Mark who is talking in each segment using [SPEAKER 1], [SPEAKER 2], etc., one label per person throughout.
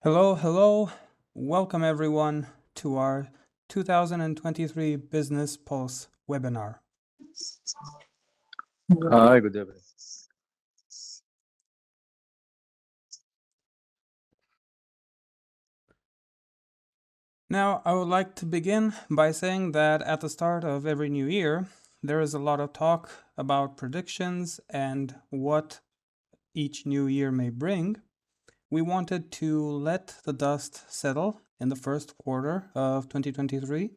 [SPEAKER 1] Hello, hello. Welcome everyone to our 2023 Business Pulse webinar.
[SPEAKER 2] Hi, good evening.
[SPEAKER 1] Now, I would like to begin by saying that at the start of every new year, there is a lot of talk about predictions and what each new year may bring. We wanted to let the dust settle in the first quarter of 2023,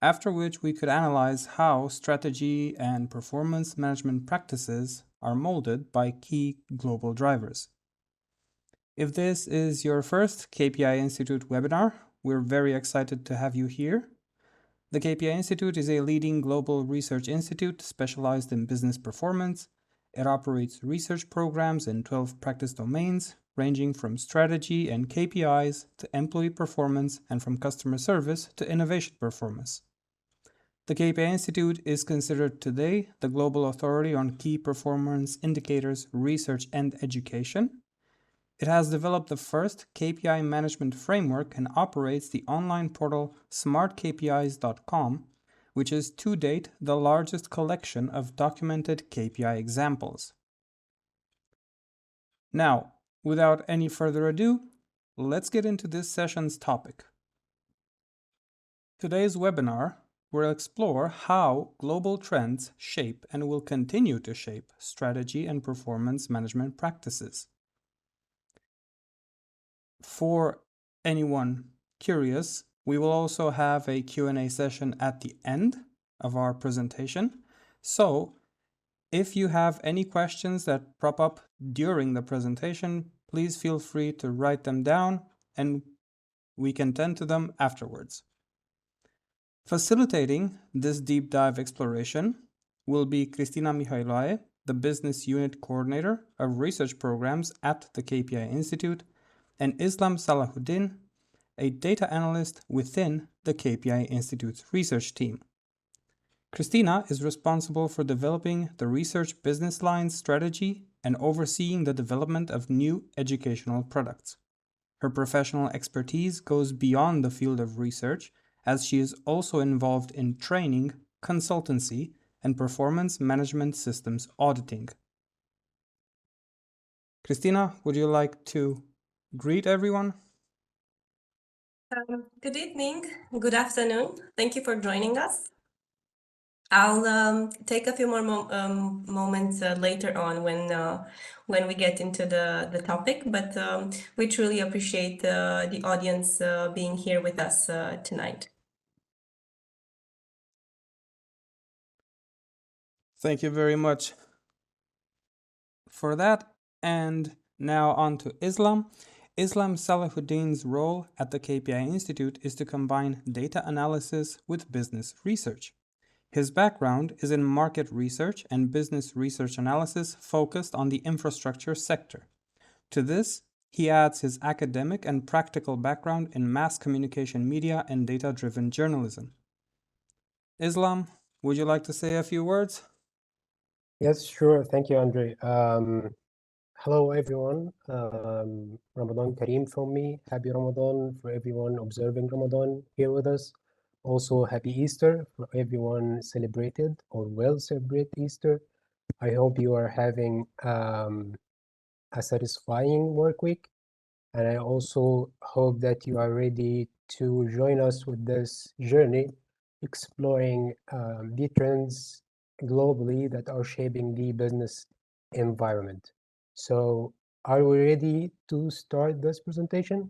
[SPEAKER 1] after which we could analyze how strategy and performance management practices are molded by key global drivers. If this is your first KPI Institute webinar, we're very excited to have you here. The KPI Institute is a leading global research institute specialized in business performance. It operates research programs in 12 practice domains, ranging from strategy and KPIs to employee performance and from customer service to innovation performance. The KPI Institute is considered today the global authority on key performance indicators, research, and education. It has developed the first KPI Management Framework and operates the online portal smartkpis.com, which is to date the largest collection of documented KPI examples. Now, without any further ado, let's get into this session's topic. Today's webinar will explore how global trends shape and will continue to shape strategy and performance management practices. For anyone curious, we will also have a Q&A session at the end of our presentation. So, if you have any questions that prop up during the presentation, please feel free to write them down and we can tend to them afterwards. Facilitating this deep dive exploration will be Kristina Mihailoae, the Business Unit Coordinator of Research Programs at the KPI Institute, and Islam Salahuddin, a data analyst within the KPI Institute's research team. Kristina is responsible for developing the research business lines strategy and overseeing the development of new educational products. Her professional expertise goes beyond the field of research, as she is also involved in training, consultancy, and performance management systems auditing. Kristina, would you like to greet everyone?
[SPEAKER 3] Good evening, good afternoon. Thank you for joining us. I'll take a few more moments later on when we get into the topic, but we truly appreciate the audience being here with us tonight.
[SPEAKER 1] Thank you very much for that. And now on to Islam. Islam Salahuddin's role at the KPI Institute is to combine data analysis with business research. His background is in market research and business research analysis focused on the infrastructure sector. To this, he adds his academic and practical background in mass communication media and data-driven journalism. Islam, would you like to say a few words?
[SPEAKER 4] Yes, sure. Thank you, Andre. Hello, everyone. Ramadan Kareem from me. Happy Ramadan for everyone observing Ramadan here with us. Also, happy Easter for everyone celebrated or will celebrate Easter. I hope you are having a satisfying work week. And I also hope that you are ready to join us with this journey, exploring the trends globally that are shaping the business environment. So are we ready to start this presentation?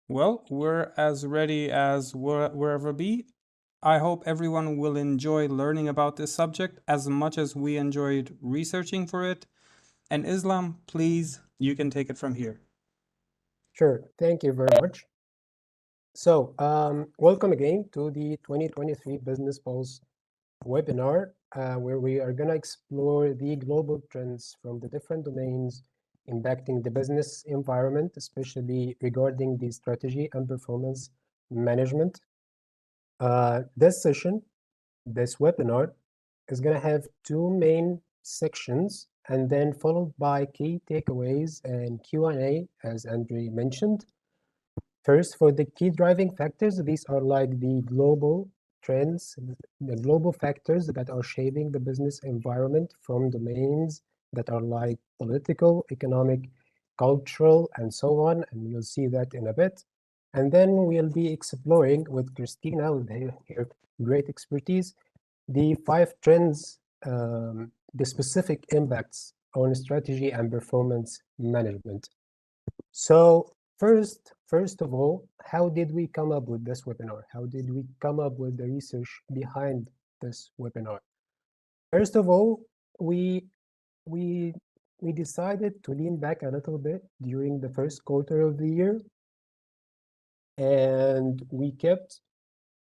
[SPEAKER 1] Well, we're as ready as we'll ever be. I hope everyone will enjoy learning about this subject as much as we enjoyed researching for it. And Islam, please, you can take it from here.
[SPEAKER 4] Sure, thank you very much. So welcome again to the 2023 Business Pulse webinar, where we are going to explore the global trends from the different domains impacting the business environment, especially regarding the strategy and performance management. This session, this webinar, is going to have two main sections. and then followed by key takeaways and Q&A, as Andre mentioned. First, for the key driving factors, these are like the global trends, the global factors that are shaping the business environment from domains that are like political, economic, cultural, and so on. And you'll see that in a bit. And then we'll be exploring with Christina, with her great expertise, the 5 trends, the specific impacts on strategy and performance management. So first of all, how did we come up with this webinar? How did we come up with the research behind this webinar? First of all, we we we decided to lean back a little bit during the first quarter of the year, and we kept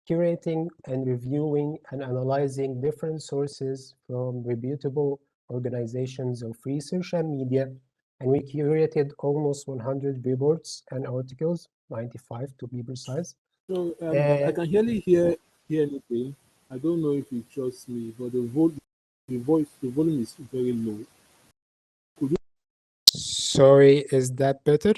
[SPEAKER 4] curating and reviewing and analyzing different sources from reputable organizations of research and media. And we curated almost 100 reports and articles, 95 to be precise.
[SPEAKER 2] So I can hardly hear anything. I don't know if you trust me, but the volume is very low. Could you?
[SPEAKER 4] Sorry, is that better?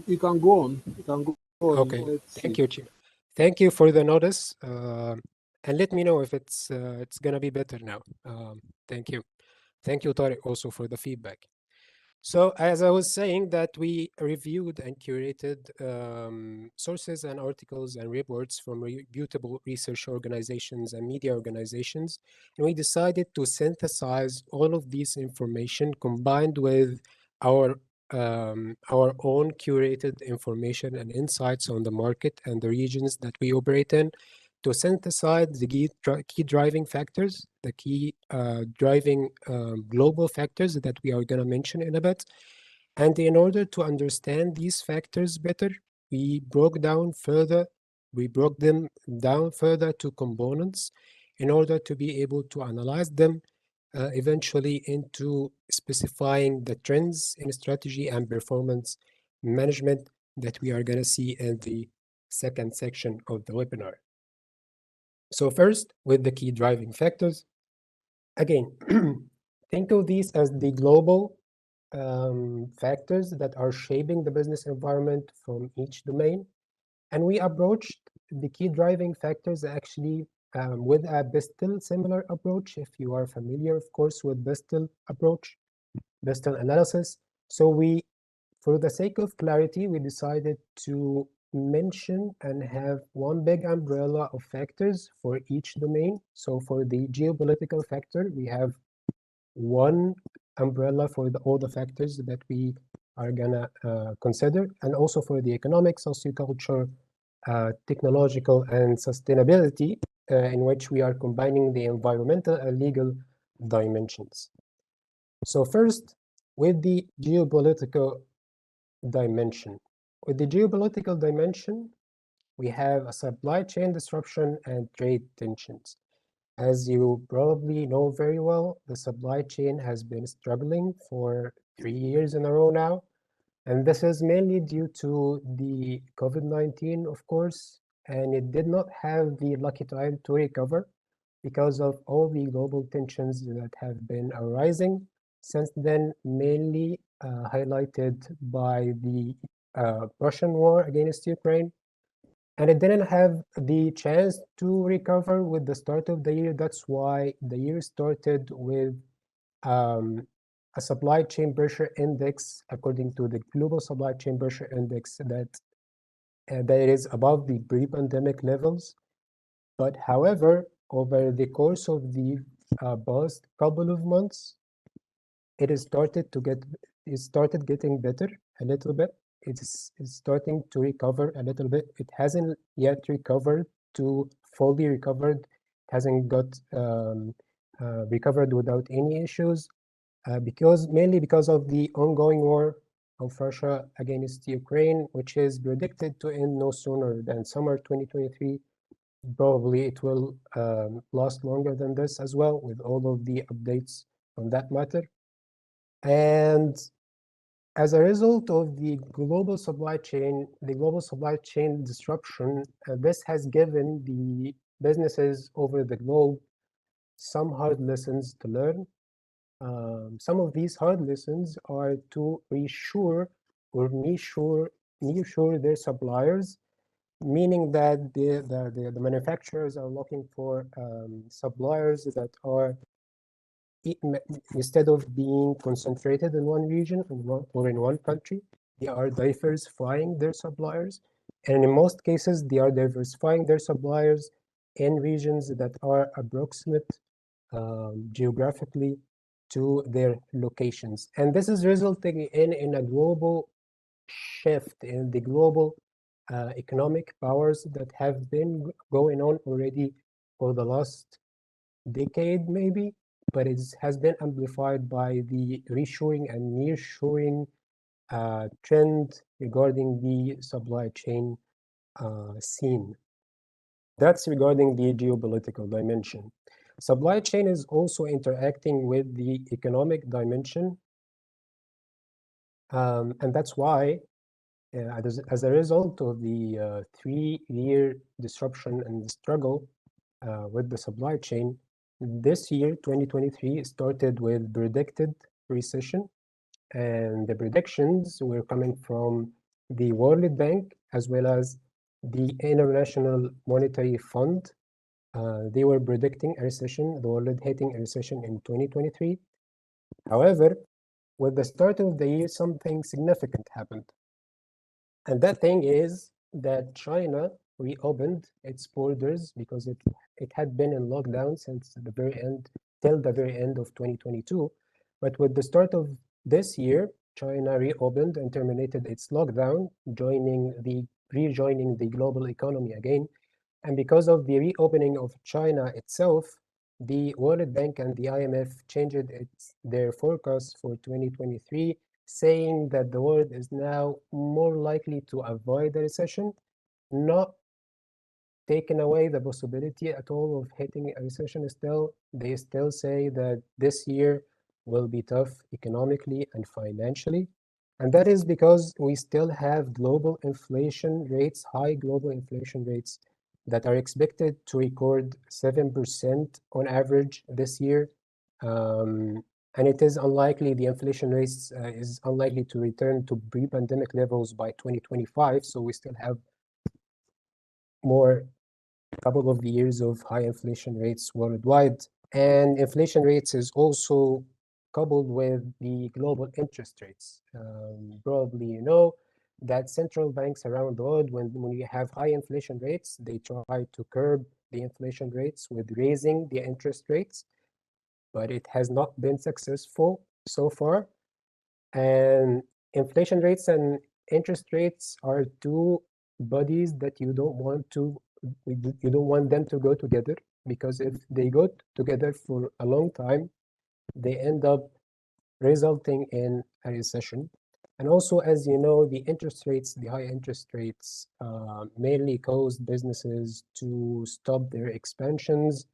[SPEAKER 2] You can go on. You can go on.
[SPEAKER 4] Okay,
[SPEAKER 2] Let's
[SPEAKER 4] thank
[SPEAKER 2] see.
[SPEAKER 4] you, Chief. Thank you for the notice, and let me know if it's gonna be better now. Thank you. Thank you, Tariq, also for the feedback. So as I was saying that we reviewed and curated sources and articles and reports from reputable research organizations and media organizations, and we decided to synthesize all of these information combined with our own curated information and insights on the market and the regions that we operate in to synthesize the key driving factors, the key driving global factors that we are going to mention in a bit. And in order to understand these factors better, we broke them down further to components in order to be able to analyze them eventually into specifying the trends in strategy and performance management that we are going to see in the second section of the webinar. So first, with the key driving factors, again, think of these as the global factors that are shaping the business environment from each domain. And we approached the key driving factors actually with a Bristol similar approach, if you are familiar, of course, with Bristol approach, Bristol analysis. So we, for the sake of clarity, we decided to mention and have one big umbrella of factors for each domain. So for the geopolitical factor, we have one umbrella for all the factors that we are gonna consider, and also for the economic, socioculture, technological, and sustainability, in which we are combining the environmental and legal dimensions. So first, with the geopolitical dimension. With the geopolitical dimension, we have a supply chain disruption and trade tensions. As you probably know very well, the supply chain has been struggling for 3 years in a row now. And this is mainly due to the COVID-19, of course, and it did not have the lucky time to recover because of all the global tensions that have been arising since then, mainly highlighted by the Russian war against Ukraine. And it didn't have the chance to recover with the start of the year. That's why the year started with a supply chain pressure index, according to the global supply chain pressure index, that is above the pre-pandemic levels. But however, over the course of the past couple of months, it started getting better a little bit. It's starting to recover a little bit. It hasn't yet recovered to fully recovered. It hasn't got recovered without any issues mainly because of the ongoing war of Russia against Ukraine, which is predicted to end no sooner than summer 2023. Probably it will last longer than this as well, with all of the updates on that matter. And as a result of the global supply chain disruption, this has given the businesses over the globe some hard lessons to learn. Some of these hard lessons are to reshore or nearshore their suppliers, meaning that the manufacturers are looking for suppliers that are instead of being concentrated in one region or in one country, they are diversifying their suppliers. And in most cases, they are diversifying their suppliers in regions that are approximate geographically to their locations. And this is resulting in a global shift in the global economic powers that have been going on already for the last decade, maybe, but it has been amplified by the reshoring and nearshoring trend regarding the supply chain scene. That's regarding the geopolitical dimension. Supply chain is also interacting with the economic dimension, and that's why, as a result of the 3-year disruption and struggle with the supply chain, this year, 2023, started with predicted recession, and the predictions were coming from the World Bank as well as the International Monetary Fund. They were predicting a recession, the world hitting a recession in 2023. However, with the start of the year, something significant happened. And that thing is that China reopened its borders because it had been in lockdown since the very end, till the very end of 2022. But with the start of this year, China reopened and terminated its lockdown, rejoining the global economy again. And because of the reopening of China itself, the World Bank and the IMF changed their forecast for 2023, saying that the world is now more likely to avoid a recession, not taking away the possibility at all of hitting a recession. They still say that this year will be tough economically and financially. And that is because we still have global inflation rates, high global inflation rates that are expected to record 7% on average this year. And it is unlikely, the inflation rates is unlikely to return to pre-pandemic levels by 2025. So we still have more couple of years of high inflation rates worldwide. And inflation rates is also coupled with the global interest rates. Probably you know that central banks around the world, when you have high inflation rates, they try to curb the inflation rates with raising the interest rates, but it has not been successful so far. And inflation rates and interest rates are two bodies that you don't want them to go together, because if they go together for a long time, they end up resulting in a recession. And also, as you know, the high interest rates mainly caused businesses to stop their expansions,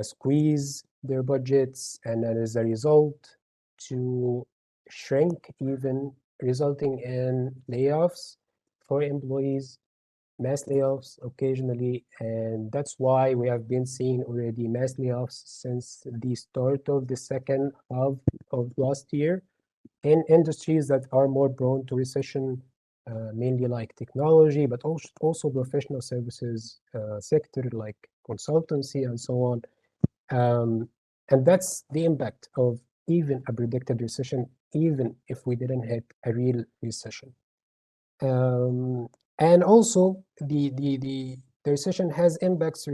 [SPEAKER 4] squeeze their budgets, and as a result, to shrink, even resulting in layoffs for employees, mass layoffs occasionally. And that's why we have been seeing already mass layoffs since the start of the second half of last year in industries that are more prone to recession, mainly like technology, but also professional services sector like consultancy and so on. And that's the impact of even a predicted recession, even if we didn't hit a real recession. And also the recession has direct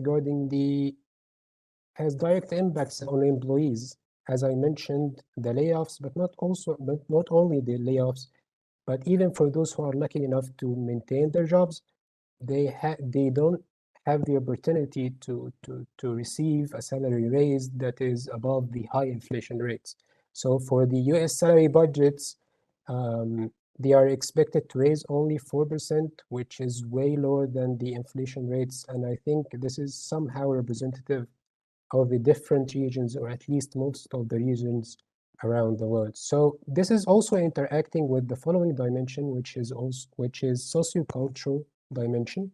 [SPEAKER 4] impacts on employees. As I mentioned, the layoffs, but not only the layoffs, but even for those who are lucky enough to maintain their jobs, they don't have the opportunity to receive a salary raise that is above the high inflation rates. So for the US salary budgets, they are expected to raise only 4%, which is way lower than the inflation rates. And I think this is somehow representative of the different regions, or at least most of the regions around the world. So this is also interacting with the following dimension, which is sociocultural dimension,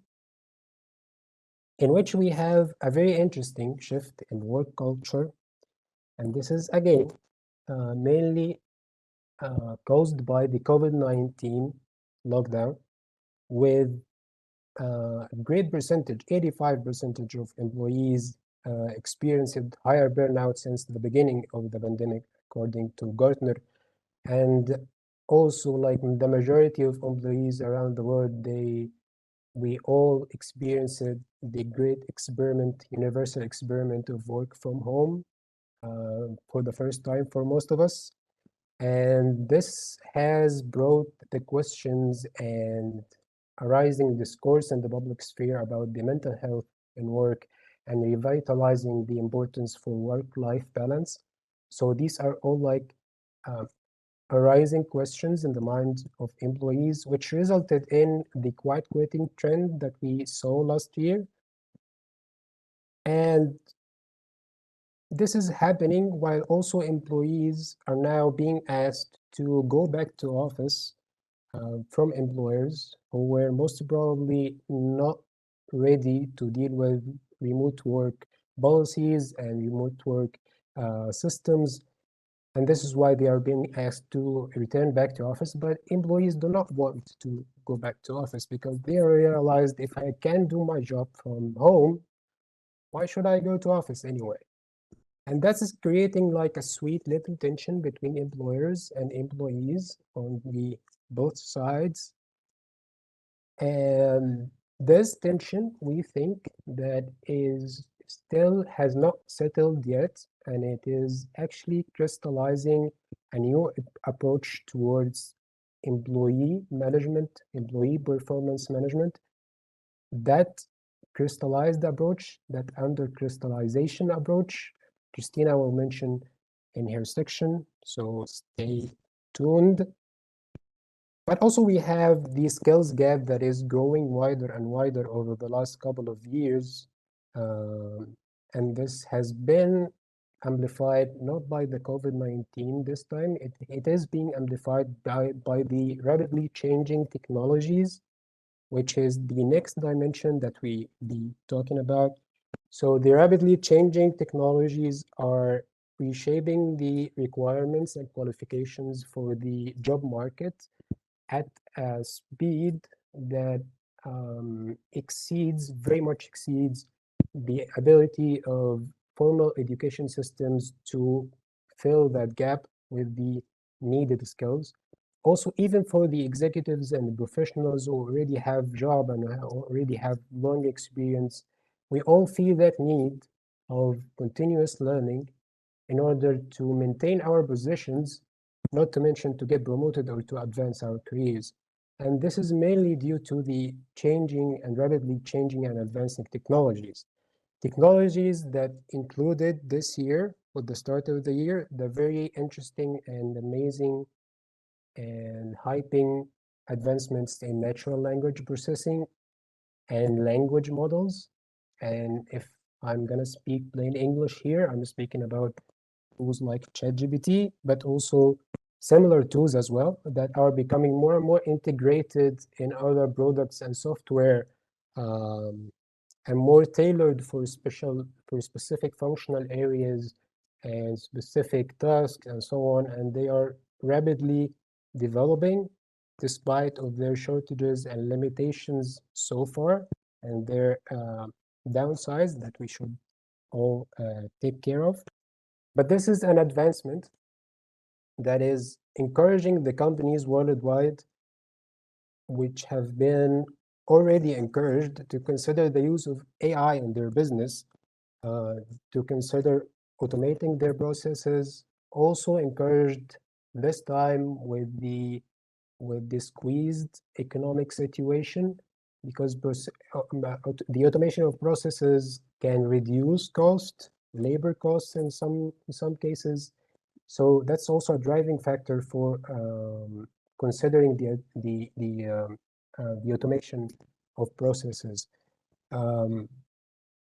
[SPEAKER 4] in which we have a very interesting shift in work culture. And this is again mainly caused by the COVID-19 lockdown, with a great percentage, 85% of employees experienced higher burnout since the beginning of the pandemic, according to Gartner. And also, like the majority of employees around the world, we all experienced the great experiment, universal experiment of work from home for the first time for most of us. And this has brought the questions and arising discourse in the public sphere about the mental health in work and revitalizing the importance for work-life balance. So these are all like arising questions in the minds of employees, which resulted in the quiet quitting trend that we saw last year. And this is happening while also employees are now being asked to go back to office from employers who were most probably not ready to deal with remote work policies and remote work systems. And this is why they are being asked to return back to office. But employees do not want to go back to office because they realized, if I can do my job from home, why should I go to office anyway? And that is creating like a sweet little tension between employers and employees on the both sides. And this tension, we think, that is still has not settled yet, and it is actually crystallizing a new approach towards employee management, employee performance management. That crystallized approach, that under crystallization approach, Christina will mention in her section, so stay tuned. But also we have the skills gap that is growing wider and wider over the last couple of years. And this has been amplified not by the COVID-19 this time, it is being amplified by the rapidly changing technologies, which is the next dimension that we be talking about. So the rapidly changing technologies are reshaping the requirements and qualifications for the job market at a speed that very much exceeds the ability of formal education systems to fill that gap with the needed skills. Also, even for the executives and professionals who already have job and already have long experience, we all feel that need of continuous learning in order to maintain our positions, not to mention to get promoted or to advance our careers. And this is mainly due to the changing and rapidly changing and advancing technologies. Technologies that included this year, with the start of the year, the very interesting and amazing and hyping advancements in natural language processing and language models. And if I'm gonna speak plain English here, I'm speaking about tools like ChatGPT, but also similar tools as well that are becoming more and more integrated in other products and software, and more tailored for specific functional areas and specific tasks and so on. And they are rapidly developing despite of their shortages and limitations so far, and their downsides that we should all take care of. But this is an advancement that is encouraging the companies worldwide, which have been already encouraged to consider the use of AI in their business, to consider automating their processes, also encouraged this time with the squeezed economic situation, because the automation of processes can reduce cost, labor costs in some cases. So that's also a driving factor for considering the automation of processes.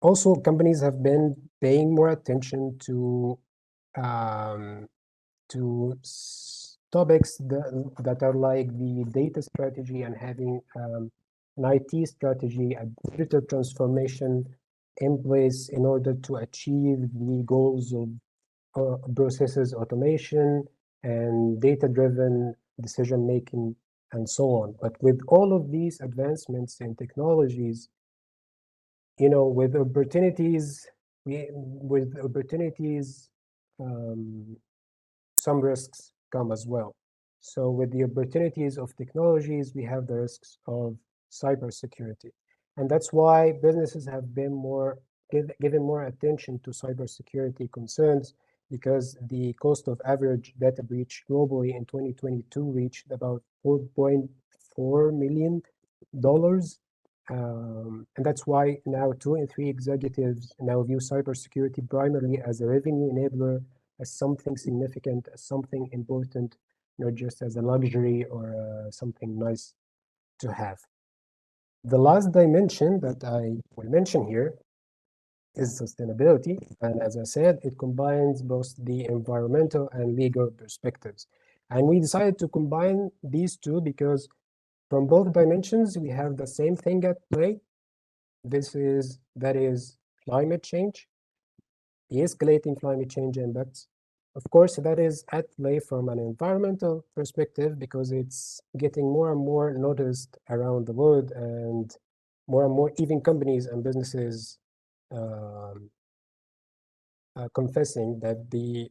[SPEAKER 4] Also, companies have been paying more attention to to topics that are like the data strategy and having an IT strategy, a digital transformation in place in order to achieve the goals of processes automation and data-driven decision making and so on. But with all of these advancements in technologies, you know, with opportunities, some risks come as well. So with the opportunities of technologies, we have the risks of cybersecurity. And that's why businesses have been given more attention to cybersecurity concerns, because the cost of average data breach globally in 2022 reached about $4.4 million. And that's why now 2 in 3 executives now view cybersecurity primarily as a revenue enabler, as something significant, as something important, not just as a luxury or something nice to have. The last dimension that I will mention here is sustainability. And as I said, it combines both the environmental and legal perspectives. And we decided to combine these two because from both dimensions, we have the same thing at play. That is climate change, de-escalating climate change impacts. Of course, that is at play from an environmental perspective because it's getting more and more noticed around the world, and more even companies and businesses confessing that the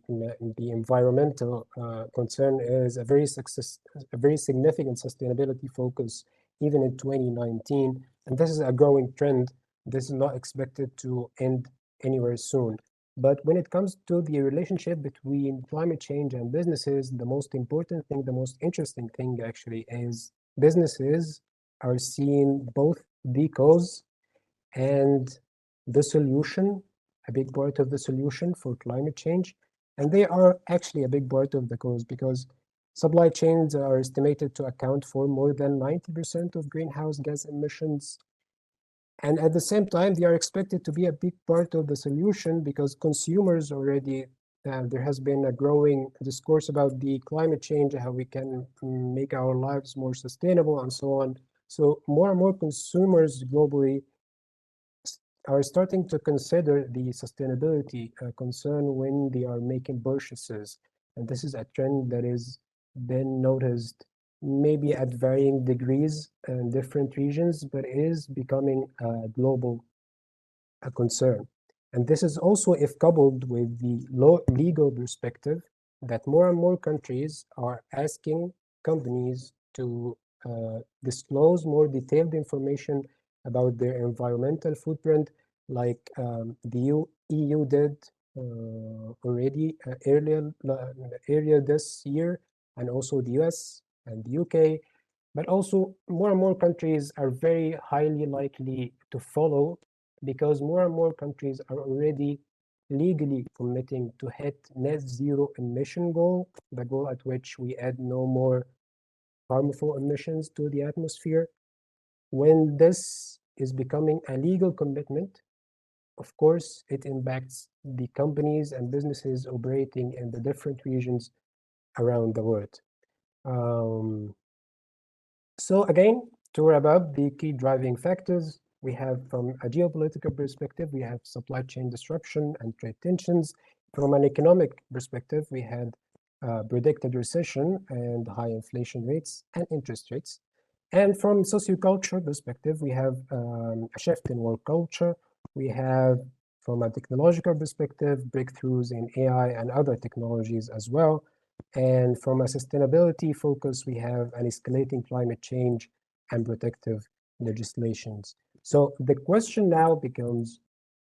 [SPEAKER 4] environmental concern is a very significant sustainability focus even in 2019, and this is a growing trend. This is not expected to end anywhere soon. But when it comes to the relationship between climate change and businesses, the most important thing, the most interesting thing actually is businesses are seeing both the cause and the solution, a big part of the solution for climate change. And they are actually a big part of the cause because supply chains are estimated to account for more than 90% of greenhouse gas emissions. And at the same time, they are expected to be a big part of the solution because consumers already, there has been a growing discourse about the climate change, how we can make our lives more sustainable and so on. So more and more consumers globally are starting to consider the sustainability concern when they are making purchases. And this is a trend that has been noticed maybe at varying degrees in different regions, but is becoming a global concern. And this is also if coupled with the legal perspective that more and more countries are asking companies to disclose more detailed information about their environmental footprint, like the EU did already earlier this year, and also the US and the UK. But also more and more countries are very highly likely to follow because more and more countries are already legally committing to hit net zero emission goal, the goal at which we add no more harmful emissions to the atmosphere. When this is becoming a legal commitment, of course, it impacts the companies and businesses operating in the different regions around the world. So again, to wrap up the key driving factors, we have from a geopolitical perspective, we have supply chain disruption and trade tensions. From an economic perspective, we had predicted recession and high inflation rates and interest rates. And from sociocultural perspective, we have a shift in work culture. We have, from a technological perspective, breakthroughs in AI and other technologies as well. And from a sustainability focus, we have an escalating climate change and protective legislations. So the question now becomes,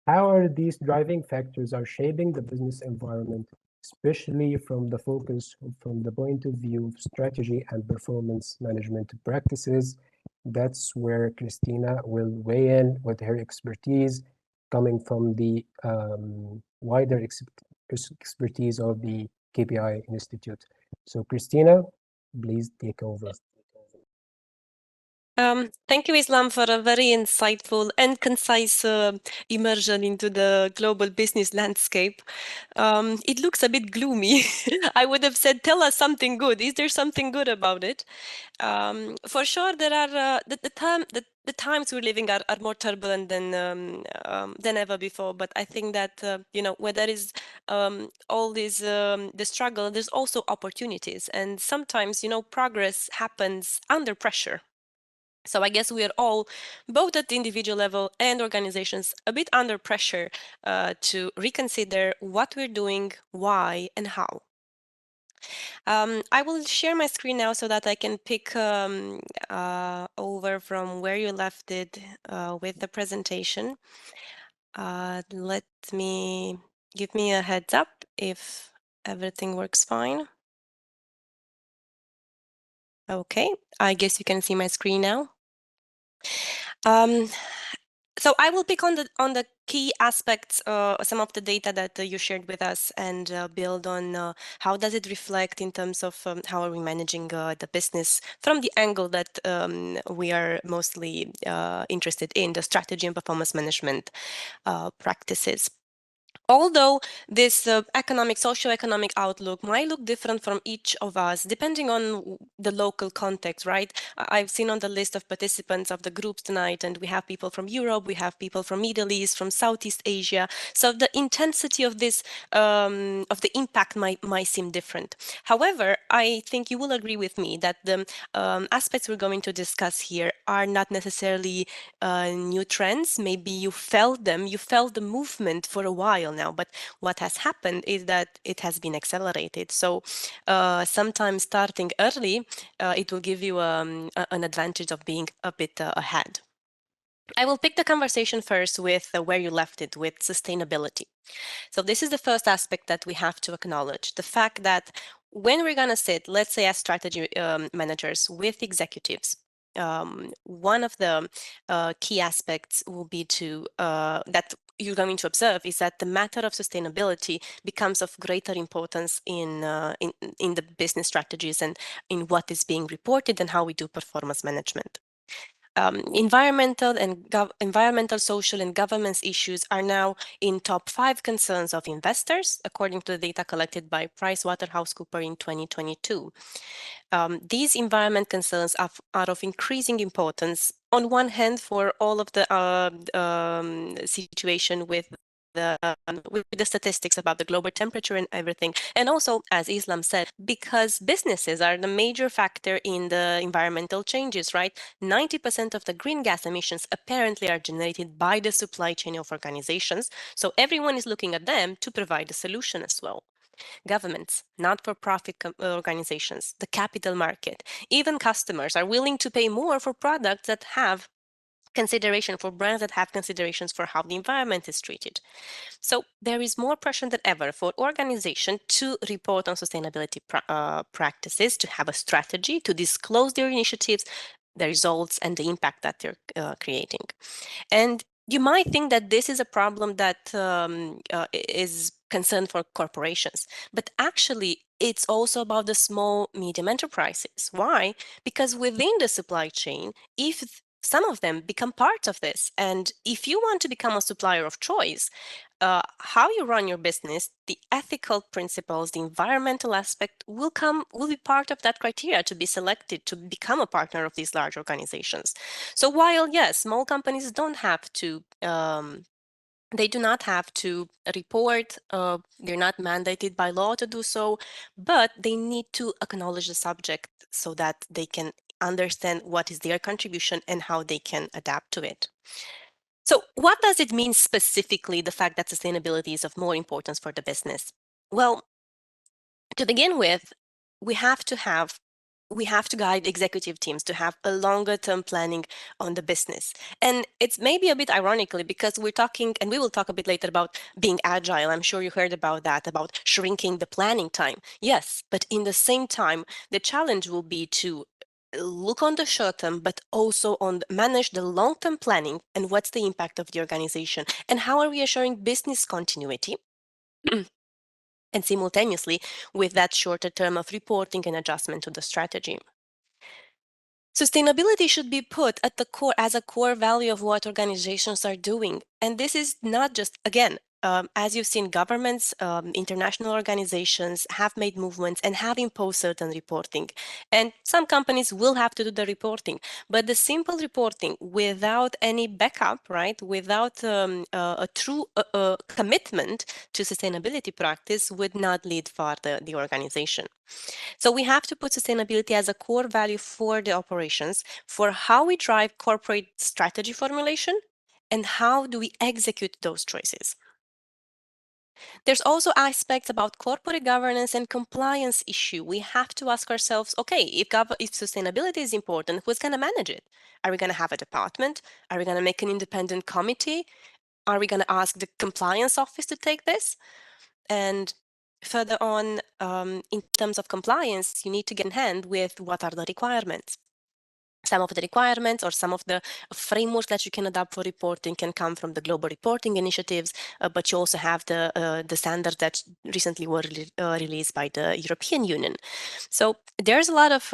[SPEAKER 4] how are these driving factors are shaping the business environment, especially from the focus from the point of view of strategy and performance management practices? That's where Christina will weigh in with her expertise coming from the wider expertise of the KPI Institute. So Christina, please take over.
[SPEAKER 5] Thank you, Islam, for a very insightful and concise immersion into the global business landscape. It looks a bit gloomy. I would have said, tell us something good. Is there something good about it? For sure, there are the times we're living are more turbulent than ever before. But I think that where there is all these the struggle, there's also opportunities, and sometimes progress happens under pressure. So I guess we are all, both at the individual level and organizations, a bit under pressure to reconsider what we're doing, why, and how. I will share my screen now so that I can pick over from where you left it with the presentation. Let me give me a heads up if everything works fine. Okay, I guess you can see my screen now. So I will pick on the key aspects, some of the data that you shared with us, and build on how does it reflect in terms of how are we managing the business from the angle that we are mostly interested in, the strategy and performance management practices. Although this socioeconomic outlook might look different from each of us, depending on the local context, right? I've seen on the list of participants of the groups tonight, and we have people from Europe, we have people from Middle East, from Southeast Asia. So the intensity of this, of the impact might seem different. However, I think you will agree with me that the aspects we're going to discuss here are not necessarily new trends. Maybe you felt them, you felt the movement for a while now, but what has happened is that it has been accelerated. So sometimes starting early, it will give you an advantage of being a bit ahead. I will pick the conversation first with where you left it, with sustainability. So this is the first aspect that we have to acknowledge, the fact that when we're going to sit, let's say as strategy managers with executives, one of the key aspects will be to that you're going to observe is that the matter of sustainability becomes of greater importance in the business strategies and in what is being reported and how we do performance management. Environmental, social, and governance issues are now in top 5 concerns of investors, according to the data collected by PricewaterhouseCoopers in 2022. These environment concerns are of increasing importance, on one hand, for all of the situation with the statistics about the global temperature and everything. And also, as Islam said, because businesses are the major factor in the environmental changes, right? 90% of the green gas emissions apparently are generated by the supply chain of organizations. So everyone is looking at them to provide a solution as well. Governments, not-for-profit organizations, the capital market, even customers are willing to pay more for products that have consideration, for brands that have considerations for how the environment is treated. So there is more pressure than ever for organizations to report on sustainability practices, to have a strategy, to disclose their initiatives, the results, and the impact that they're creating. And you might think that this is a problem that is concern for corporations, but actually it's also about the small, medium enterprises. Why? Because within the supply chain, if some of them become part of this, and if you want to become a supplier of choice, how you run your business, the ethical principles, the environmental aspect will be part of that criteria to be selected to become a partner of these large organizations. So while yes, small companies don't have to they do not have to report, they're not mandated by law to do so, but they need to acknowledge the subject so that they can understand what is their contribution and how they can adapt to it. So what does it mean specifically, the fact that sustainability is of more importance for the business? Well, to begin with, we have to guide executive teams to have a longer term planning on the business. And it's maybe a bit ironically because we're talking, and we will talk a bit later about being agile. I'm sure you heard about that, about shrinking the planning time. Yes, but in the same time, the challenge will be to look on the short term, but also on manage the long-term planning and what's the impact of the organization and how are we assuring business continuity and simultaneously with that shorter term of reporting and adjustment to the strategy. Sustainability should be put at the core as a core value of what organizations are doing. And this is not just, again, as you've seen, governments, international organizations have made movements and have imposed certain reporting. And some companies will have to do the reporting. But the simple reporting without any backup, right, without a true commitment to sustainability practice would not lead far the organization. So we have to put sustainability as a core value for the operations, for how we drive corporate strategy formulation, and how do we execute those choices. There's also aspects about corporate governance and compliance issue. We have to ask ourselves, okay, if sustainability is important, who's going to manage it? Are we going to have a department? Are we going to make an independent committee? Are we going to ask the compliance office to take this? And further on, in terms of compliance, you need to get in hand with what are the requirements. Some of the requirements or some of the frameworks that you can adopt for reporting can come from the global reporting initiatives, but you also have the standards that recently were released by the European Union. So there's a lot of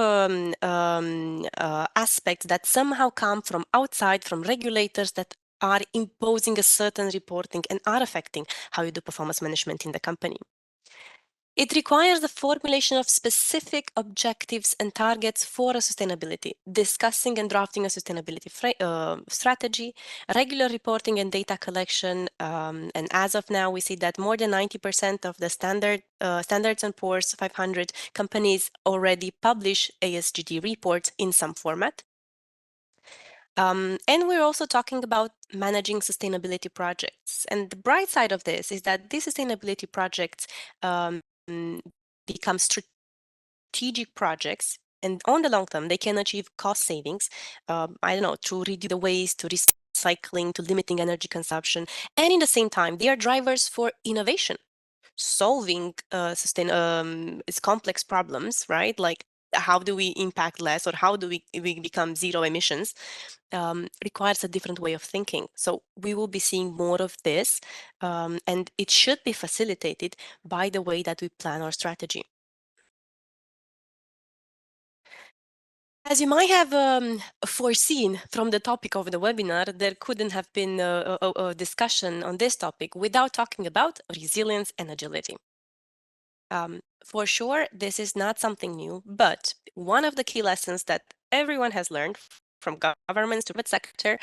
[SPEAKER 5] aspects that somehow come from outside, from regulators that are imposing a certain reporting and are affecting how you do performance management in the company. It requires the formulation of specific objectives and targets for a sustainability, discussing and drafting a sustainability strategy, regular reporting and data collection. And as of now, we see that more than 90% of the Standards & Poor's 500 companies already publish ASGD reports in some format. And we're also talking about managing sustainability projects. And the bright side of this is that these sustainability projects become strategic projects, and on the long term, they can achieve cost savings, I don't know, through reducing the waste, to recycling, to limiting energy consumption. And in the same time, they are drivers for innovation, solving its complex problems, right? Like how do we impact less, or how do we become zero emissions, requires a different way of thinking. So we will be seeing more of this, and it should be facilitated by the way that we plan our strategy. As you might have foreseen from the topic of the webinar, there couldn't have been a discussion on this topic without talking about resilience and agility. For sure, this is not something new, but one of the key lessons that everyone has learned from governments to private sector,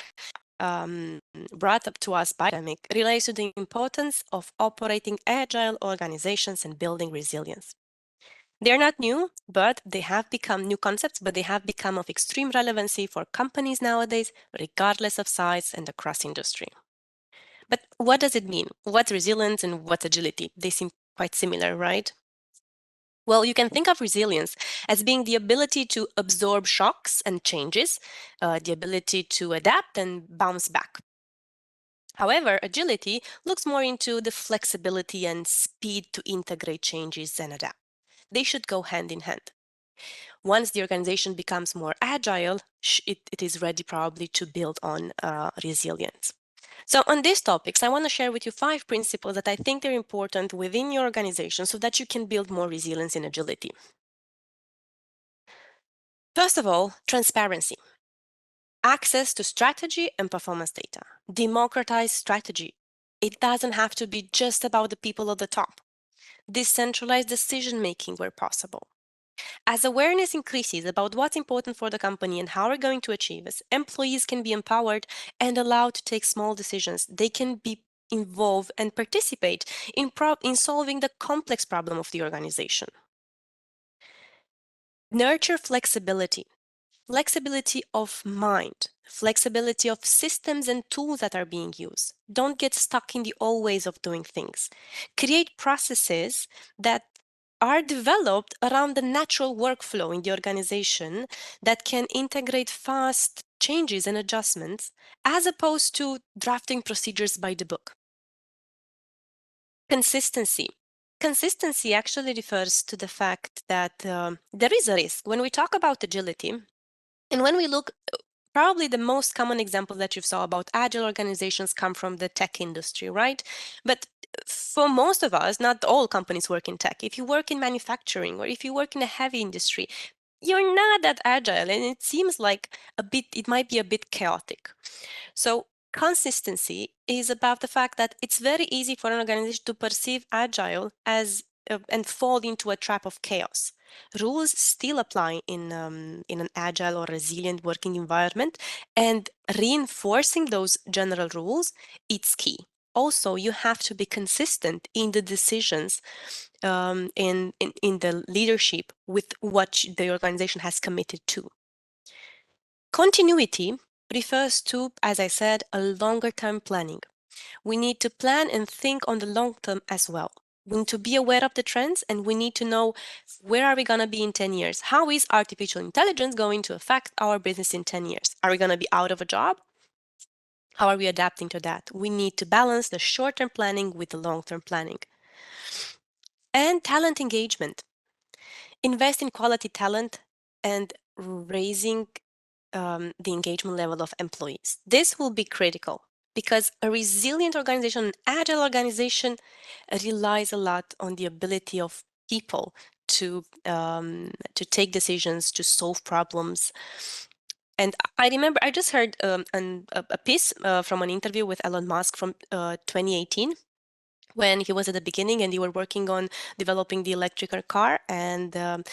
[SPEAKER 5] brought up to us by the pandemic, relates to the importance of operating agile organizations and building resilience. They're not new, but they have become new concepts, but they have become of extreme relevancy for companies nowadays, regardless of size and across industry. But what does it mean? What's resilience and what's agility? They seem quite similar, right? Well, you can think of resilience as being the ability to absorb shocks and changes, the ability to adapt and bounce back. However, agility looks more into the flexibility and speed to integrate changes and adapt. They should go hand in hand. Once the organization becomes more agile, it is ready probably to build on resilience. So on these topics, I want to share with you 5 principles that I think are important within your organization so that you can build more resilience and agility. First of all, transparency. Access to strategy and performance data. Democratize strategy. It doesn't have to be just about the people at the top. Decentralize decision-making where possible. As awareness increases about what's important for the company and how we're going to achieve this, employees can be empowered and allowed to take small decisions. They can be involved and participate in solving the complex problem of the organization. Nurture flexibility. Flexibility of mind, flexibility of systems and tools that are being used. Don't get stuck in the old ways of doing things. Create processes that are developed around the natural workflow in the organization that can integrate fast changes and adjustments, as opposed to drafting procedures by the book. Consistency. Consistency actually refers to the fact that there is a risk. When we talk about agility, and when we look, probably the most common example that you saw about agile organizations come from the tech industry, right? But for most of us, not all companies work in tech. If you work in manufacturing or if you work in a heavy industry, you're not that agile, and it seems like it might be a bit chaotic. So consistency is about the fact that it's very easy for an organization to perceive agile as and fall into a trap of chaos. Rules still apply in an agile or resilient working environment, and reinforcing those general rules, it's key. Also, you have to be consistent in the decisions, in the leadership with what the organization has committed to. Continuity refers to, as I said, a longer term planning. We need to plan and think on the long term as well. We need to be aware of the trends, and we need to know where are we going to be in 10 years? How is artificial intelligence going to affect our business in 10 years? Are we going to be out of a job? How are we adapting to that? We need to balance the short-term planning with the long-term planning. And talent engagement. Invest in quality talent and raising the engagement level of employees. This will be critical because a resilient organization, an agile organization, relies a lot on the ability of people to take decisions, to solve problems. And I remember I just heard a piece from an interview with Elon Musk from 2018, when he was at the beginning and they were working on developing the electrical car. And the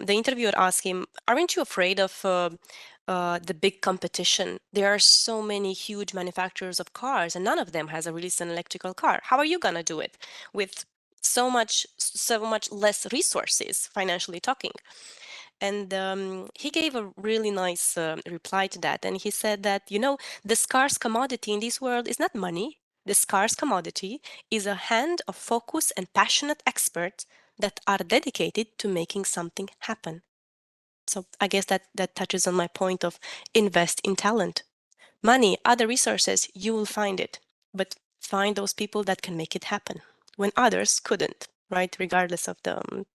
[SPEAKER 5] interviewer asked him, aren't you afraid of the big competition? There are so many huge manufacturers of cars and none of them has released an electrical car. How are you going to do it with so much less resources, financially talking? And he gave a really nice reply to that. And he said that, the scarce commodity in this world is not money. The scarce commodity is a hand of focused and passionate experts that are dedicated to making something happen. So I guess that touches on my point of invest in talent. Money, other resources, you will find it. But find those people that can make it happen when others couldn't, right? Regardless of the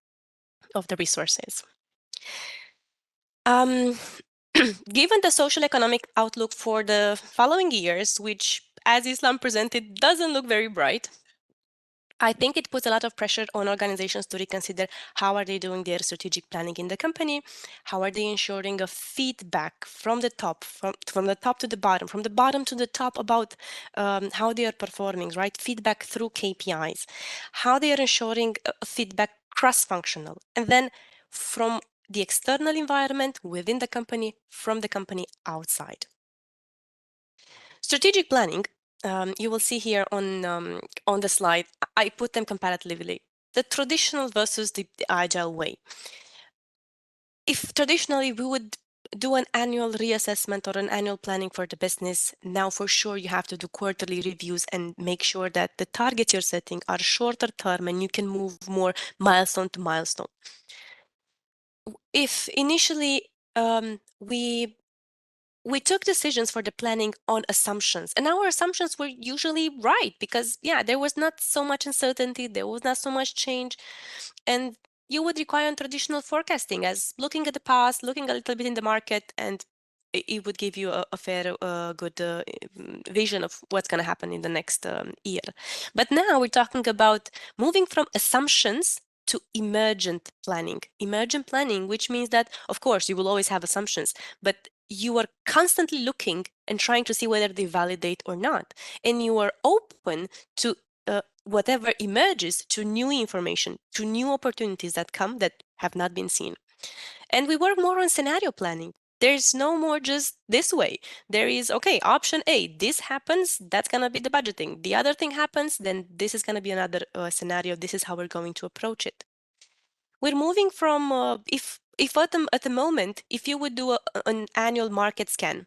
[SPEAKER 5] resources. Given the social economic outlook for the following years, which, as Islam presented, doesn't look very bright, I think it puts a lot of pressure on organizations to reconsider how are they doing their strategic planning in the company, how are they ensuring a feedback from the top, from the top to the bottom, from the bottom to the top about how they are performing, right? Feedback through KPIs, how they are ensuring feedback cross-functional, and then from the external environment within the company, from the company outside. Strategic planning, you will see here on the slide, I put them comparatively, the traditional versus the agile way. If traditionally we would do an annual reassessment or an annual planning for the business, now for sure you have to do quarterly reviews and make sure that the targets you're setting are shorter term and you can move more milestone to milestone. If initially we took decisions for the planning on assumptions, and our assumptions were usually right because there was not so much uncertainty, there was not so much change, and you would require on traditional forecasting as looking at the past, looking a little bit in the market, and it would give you a fair good vision of what's going to happen in the next year. But now we're talking about moving from assumptions to emergent planning, which means that of course you will always have assumptions, but you are constantly looking and trying to see whether they validate or not, and you are open to whatever emerges, to new information, to new opportunities that come that have not been seen. And we work more on scenario planning. There's no more just this way. There is, okay, option A, this happens, that's going to be the budgeting. The other thing happens, then this is going to be another scenario. This is how we're going to approach it. We're moving from, if at the moment, if you would do an annual market scan,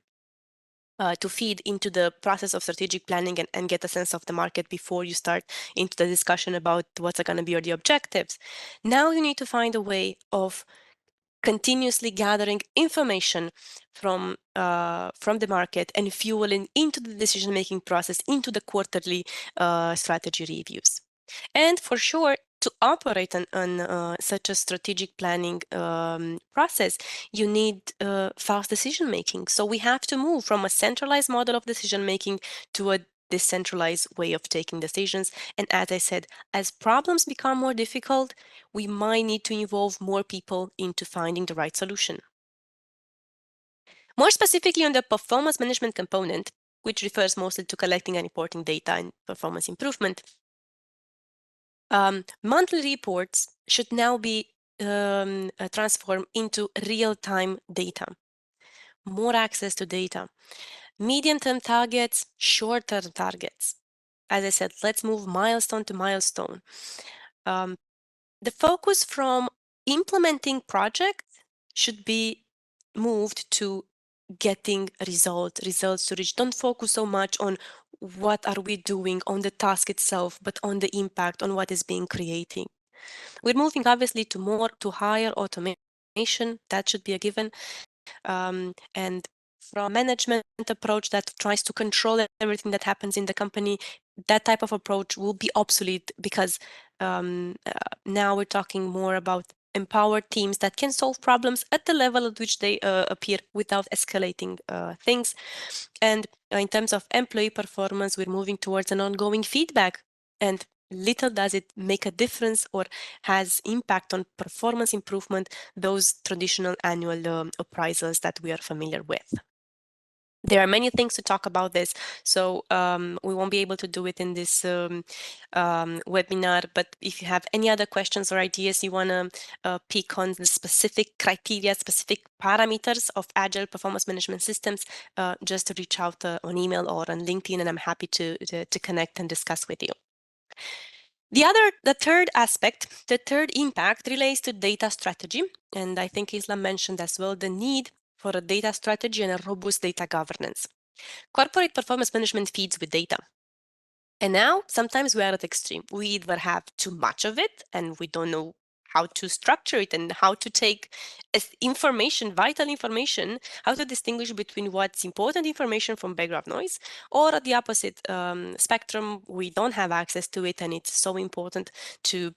[SPEAKER 5] to feed into the process of strategic planning and get a sense of the market before you start into the discussion about what's going to be the objectives. Now you need to find a way of continuously gathering information from the market and fueling into the decision-making process, into the quarterly strategy reviews. And for sure, to operate on such a strategic planning process, you need fast decision making. So we have to move from a centralized model of decision making to a decentralized way of taking decisions. And as I said, as problems become more difficult, we might need to involve more people into finding the right solution. More specifically on the performance management component, which refers mostly to collecting and reporting data and performance improvement, monthly reports should now be transformed into real-time data, more access to data, medium-term targets, short-term targets. As I said, let's move milestone to milestone. The focus from implementing projects should be moved to getting results to reach. Don't focus so much on what are we doing on the task itself, but on the impact, on what is being created. We're moving obviously to higher automation. That should be a given. And from a management approach that tries to control everything that happens in the company, that type of approach will be obsolete because now we're talking more about empowered teams that can solve problems at the level at which they appear without escalating things. And in terms of employee performance, we're moving towards an ongoing feedback. And little does it make a difference or has impact on performance improvement, those traditional annual appraisals that we are familiar with. There are many things to talk about this, so we won't be able to do it in this webinar, but if you have any other questions or ideas you want to pick on the specific criteria, specific parameters of Agile performance management systems, just reach out on email or on LinkedIn, and I'm happy to connect and discuss with you. The third aspect, the third impact relates to data strategy. And I think Islam mentioned as well the need for a data strategy and a robust data governance. Corporate performance management feeds with data. And now sometimes we are at the extreme. We either have too much of it and we don't know how to structure it and how to take information, vital information, how to distinguish between what's important information from background noise, or at the opposite spectrum, we don't have access to it, and it's so important to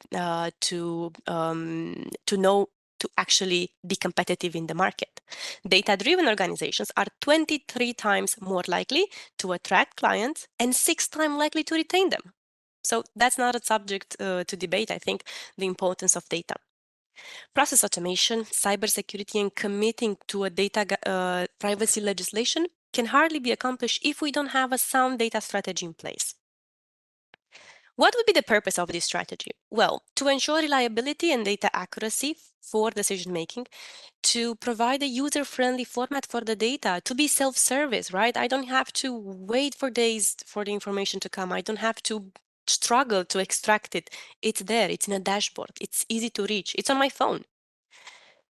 [SPEAKER 5] know to actually be competitive in the market. Data-driven organizations are 23 times more likely to attract clients and 6 times likely to retain them. So that's not a subject to debate, I think, the importance of data. Process automation, cybersecurity, and committing to a data privacy legislation can hardly be accomplished if we don't have a sound data strategy in place. What would be the purpose of this strategy? Well, to ensure reliability and data accuracy for decision-making, to provide a user-friendly format for the data, to be self-service, right? I don't have to wait for days for the information to come. I don't have to struggle to extract it. It's there, it's in a dashboard, it's easy to reach, it's on my phone.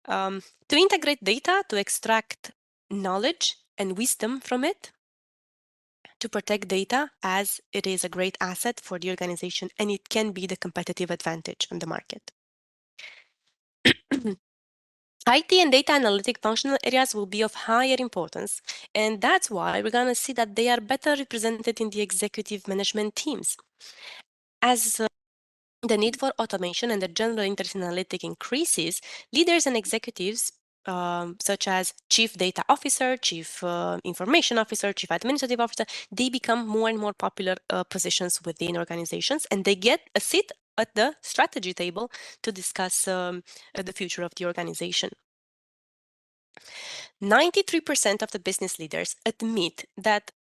[SPEAKER 5] To integrate data, to extract knowledge and wisdom from it, to protect data as it is a great asset for the organization and it can be the competitive advantage on the market. IT and data analytic functional areas will be of higher importance, and that's why we're going to see that they are better represented in the executive management teams. As the need for automation and the general interest in analytic increases, leaders and executives such as Chief Data Officer, Chief Information Officer, Chief Administrative Officer, they become more and more popular positions within organizations, and they get a seat at the strategy table to discuss the future of the organization. 93% of the business leaders admit that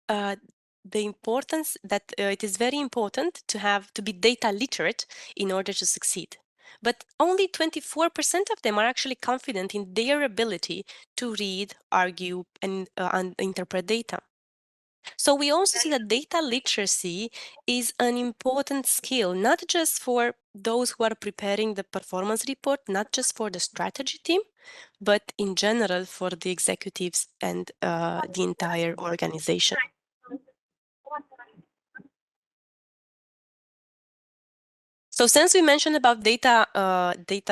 [SPEAKER 5] the importance that it is very important to be data literate in order to succeed. But only 24% of them are actually confident in their ability to read, argue, and interpret data. So we also see that data literacy is an important skill, not just for those who are preparing the performance report, not just for the strategy team, but in general for the executives and the entire organization. So since we mentioned about data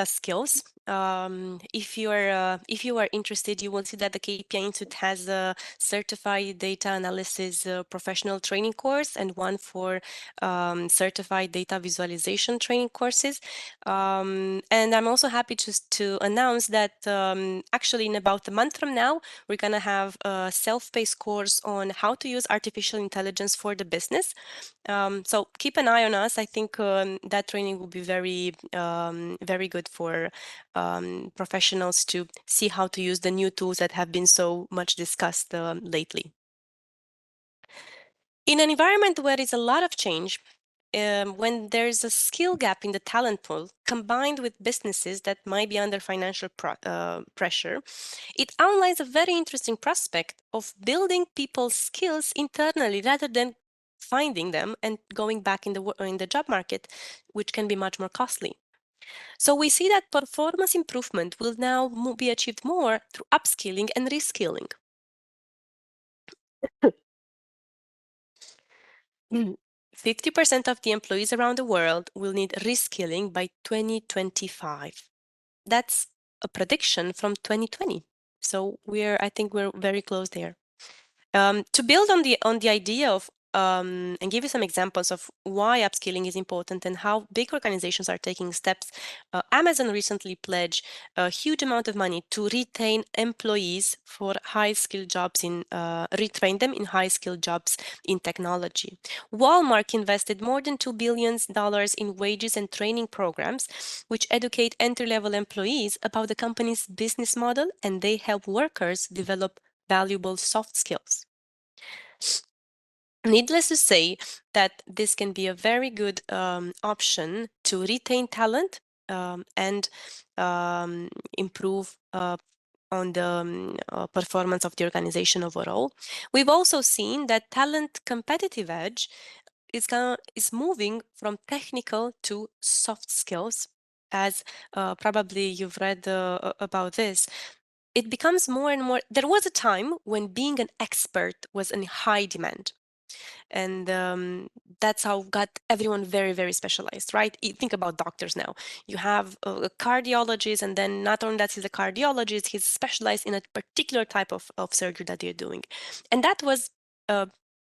[SPEAKER 5] skills, if you are interested, you will see that the KPI Institute has a certified data analysis professional training course and one for certified data visualization training courses. And I'm also happy to announce that actually in about a month from now, we're going to have a self-paced course on how to use artificial intelligence for the business. So keep an eye on us. I think that training will be very good for professionals to see how to use the new tools that have been so much discussed lately. In an environment where there's a lot of change, when there's a skill gap in the talent pool, combined with businesses that might be under financial pressure, it outlines a very interesting prospect of building people's skills internally rather than finding them and going back in the job market, which can be much more costly. So we see that performance improvement will now be achieved more through upskilling and reskilling. 50% of the employees around the world will need reskilling by 2025. That's a prediction from 2020. So I think we're very close there. To build on the idea of and give you some examples of why upskilling is important and how big organizations are taking steps, Amazon recently pledged a huge amount of money to retain employees for high-skilled jobs retrain them in high-skilled jobs in technology. Walmart invested more than $2 billion in wages and training programs, which educate entry-level employees about the company's business model, and they help workers develop valuable soft skills. Needless to say that this can be a very good option to retain talent and improve on the performance of the organization overall. We've also seen that talent competitive edge is moving from technical to soft skills, as probably you've read about this. It becomes more and more. There was a time when being an expert was in high demand. And that's how got everyone very, very specialized, right? You think about doctors now. You have a cardiologist, and then not only that he's a cardiologist, he's specialized in a particular type of surgery that they're doing. And that was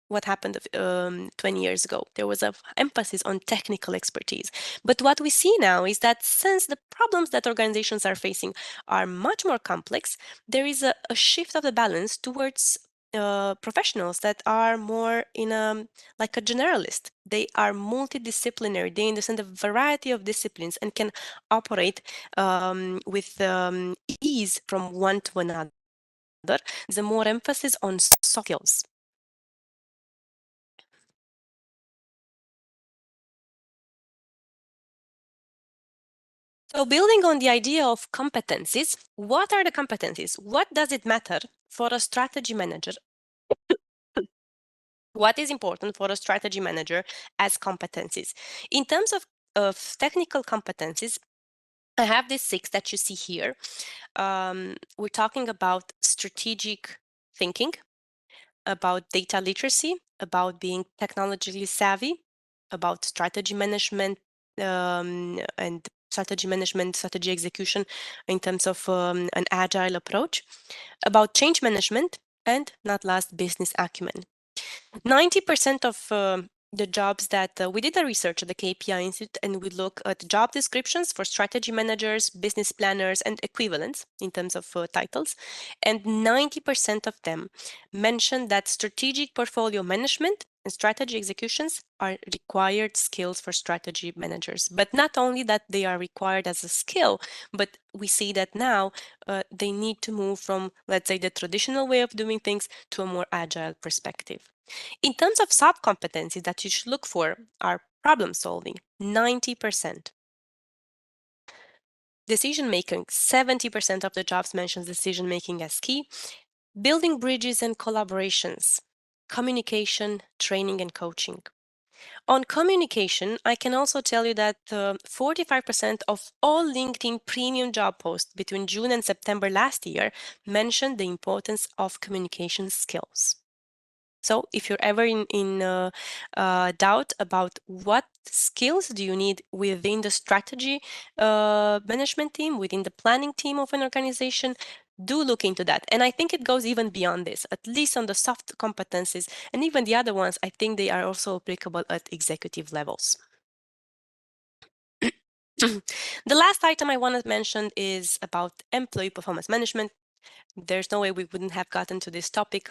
[SPEAKER 5] what happened 20 years ago. There was an emphasis on technical expertise. But what we see now is that since the problems that organizations are facing are much more complex, there is a shift of the balance towards professionals that are more in like a generalist. They are multidisciplinary. They understand a variety of disciplines and can operate with ease from one to another. There's a more emphasis on soft skills. So building on the idea of competencies, what are the competencies? What does it matter for a strategy manager? What is important for a strategy manager as competencies? In terms of technical competencies, I have these 6 that you see here. We're talking about strategic thinking, about data literacy, about being technologically savvy, about strategy management and strategy execution in terms of an agile approach, about change management, and not last, business acumen. 90% of the jobs that we did the research at the KPI Institute, and we look at job descriptions for strategy managers, business planners, and equivalents in terms of titles. And 90% of them mentioned that strategic portfolio management and strategy executions are required skills for strategy managers. But not only that they are required as a skill, but we see that now they need to move from, let's say, the traditional way of doing things to a more agile perspective. In terms of soft competencies that you should look for are problem solving, 90%. Decision making, 70% of the jobs mentions decision making as key. Building bridges and collaborations, communication, training, and coaching. On communication, I can also tell you that 45% of all LinkedIn premium job posts between June and September last year mentioned the importance of communication skills. So if you're ever in doubt about what skills do you need within the strategy management team, within the planning team of an organization, do look into that. And I think it goes even beyond this, at least on the soft competencies, and even the other ones, I think they are also applicable at executive levels. The last item I want to mention is about employee performance management. There's no way we wouldn't have gotten to this topic,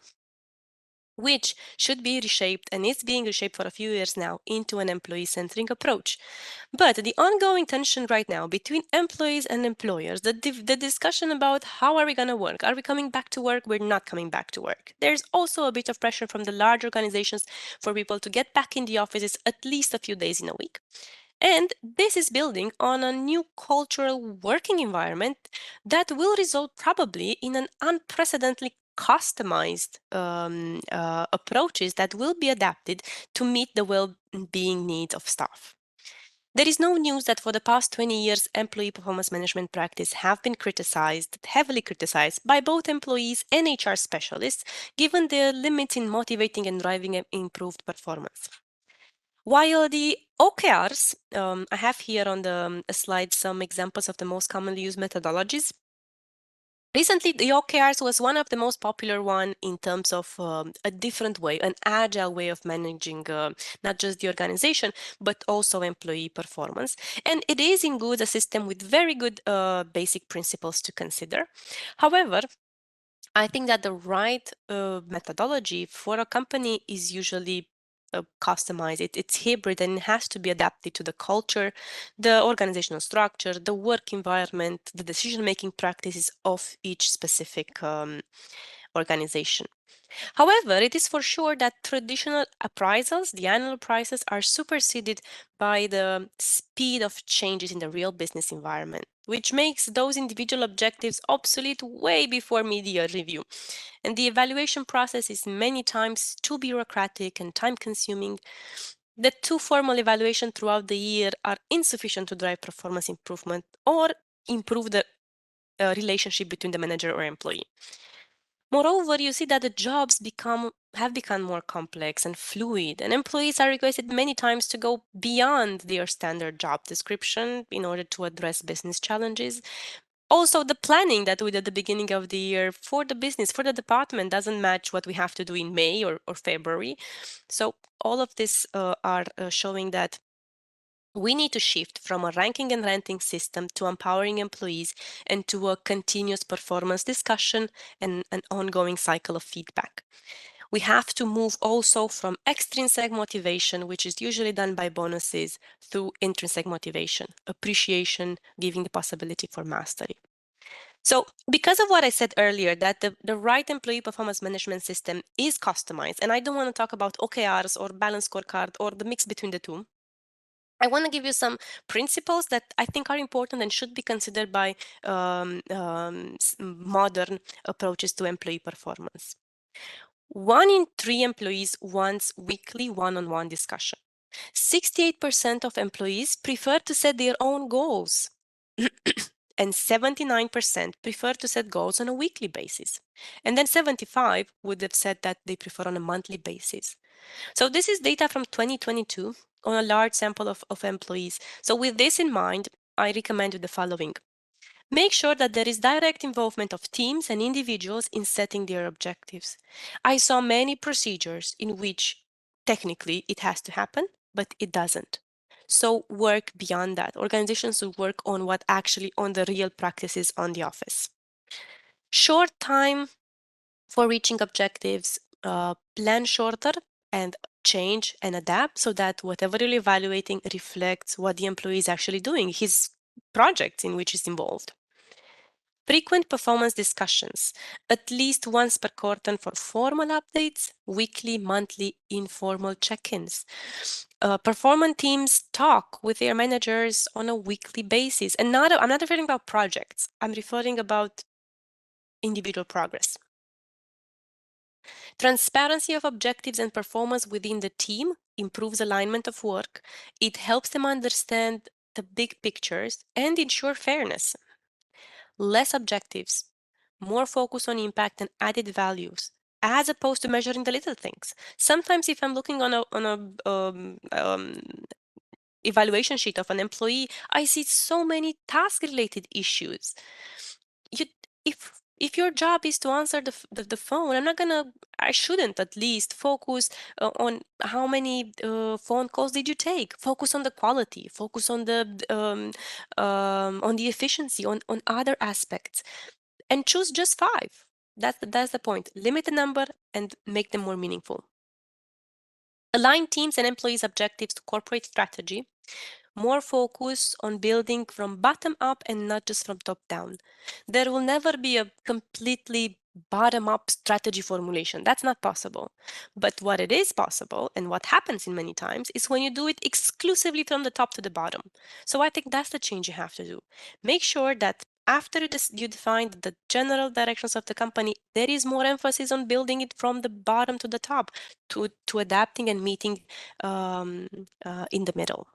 [SPEAKER 5] which should be reshaped and is being reshaped for a few years now into an employee-centric approach. But the ongoing tension right now between employees and employers, the discussion about how are we going to work? Are we coming back to work? We're not coming back to work. There's also a bit of pressure from the large organizations for people to get back in the offices at least a few days in a week. And this is building on a new cultural working environment that will result probably in an unprecedentedly customized approaches that will be adapted to meet the well-being needs of staff. There is no news that for the past 20 years, employee performance management practice have been criticized, heavily criticized by both employees and HR specialists, given their limits in motivating and driving improved performance. While the OKRs, I have here on the slide some examples of the most commonly used methodologies. Recently, the OKRs was one of the most popular one in terms of a different way, an agile way of managing not just the organization, but also employee performance. And it is indeed a system with very good basic principles to consider. However, I think that the right methodology for a company is usually customized. It's hybrid and it has to be adapted to the culture, the organizational structure, the work environment, the decision-making practices of each specific organization. However, it is for sure that traditional appraisals, the annual prices, are superseded by the speed of changes in the real business environment, which makes those individual objectives obsolete way before mid-year review. And the evaluation process is many times too bureaucratic and time-consuming. The two formal evaluation throughout the year are insufficient to drive performance improvement or improve the relationship between the manager or employee. Moreover, you see that the jobs have become more complex and fluid, and employees are requested many times to go beyond their standard job description in order to address business challenges. Also, the planning that we did at the beginning of the year for the business, for the department, doesn't match what we have to do in May or February. So all of this are showing that we need to shift from a ranking and ranting system to empowering employees and to a continuous performance discussion and an ongoing cycle of feedback. We have to move also from extrinsic motivation, which is usually done by bonuses, through intrinsic motivation, appreciation, giving the possibility for mastery. So because of what I said earlier, that the right employee performance management system is customized, and I don't want to talk about OKRs or balance scorecard or the mix between the two, I want to give you some principles that I think are important and should be considered by modern approaches to employee performance. 1 in 3 employees wants weekly one-on-one discussion. 68% of employees prefer to set their own goals. And 79% prefer to set goals on a weekly basis. And then 75 would have said that they prefer on a monthly basis. So this is data from 2022 on a large sample of employees. So with this in mind, I recommend you the following. Make sure that there is direct involvement of teams and individuals in setting their objectives. I saw many procedures in which technically it has to happen, but it doesn't. So work beyond that. Organizations will work on what actually on the real practices on the office. Short time for reaching objectives, plan shorter and change and adapt so that whatever you're evaluating reflects what the employee is actually doing, his project in which he's involved. Frequent performance discussions, at least once per quarter for formal updates, weekly, monthly, informal check-ins. Performance teams talk with their managers on a weekly basis. And I'm not referring about projects. I'm referring about individual progress. Transparency of objectives and performance within the team improves alignment of work. It helps them understand the big pictures and ensure fairness. Less objectives, more focus on impact and added values, as opposed to measuring the little things. Sometimes if I'm looking on a evaluation sheet of an employee, I see so many task-related issues. If your job is to answer the phone, I shouldn't at least focus on how many phone calls did you take. Focus on the quality, focus on the efficiency, on other aspects, and choose just 5. That's the point. Limit the number and make them more meaningful. Align teams and employees' objectives to corporate strategy. More focus on building from bottom up and not just from top down. There will never be a completely bottom up strategy formulation. That's not possible. But what it is possible, and what happens in many times, is when you do it exclusively from the top to the bottom. So I think that's the change you have to do. Make sure that after you define the general directions of the company, there is more emphasis on building it from the bottom to the top, to adapting and meeting in the middle.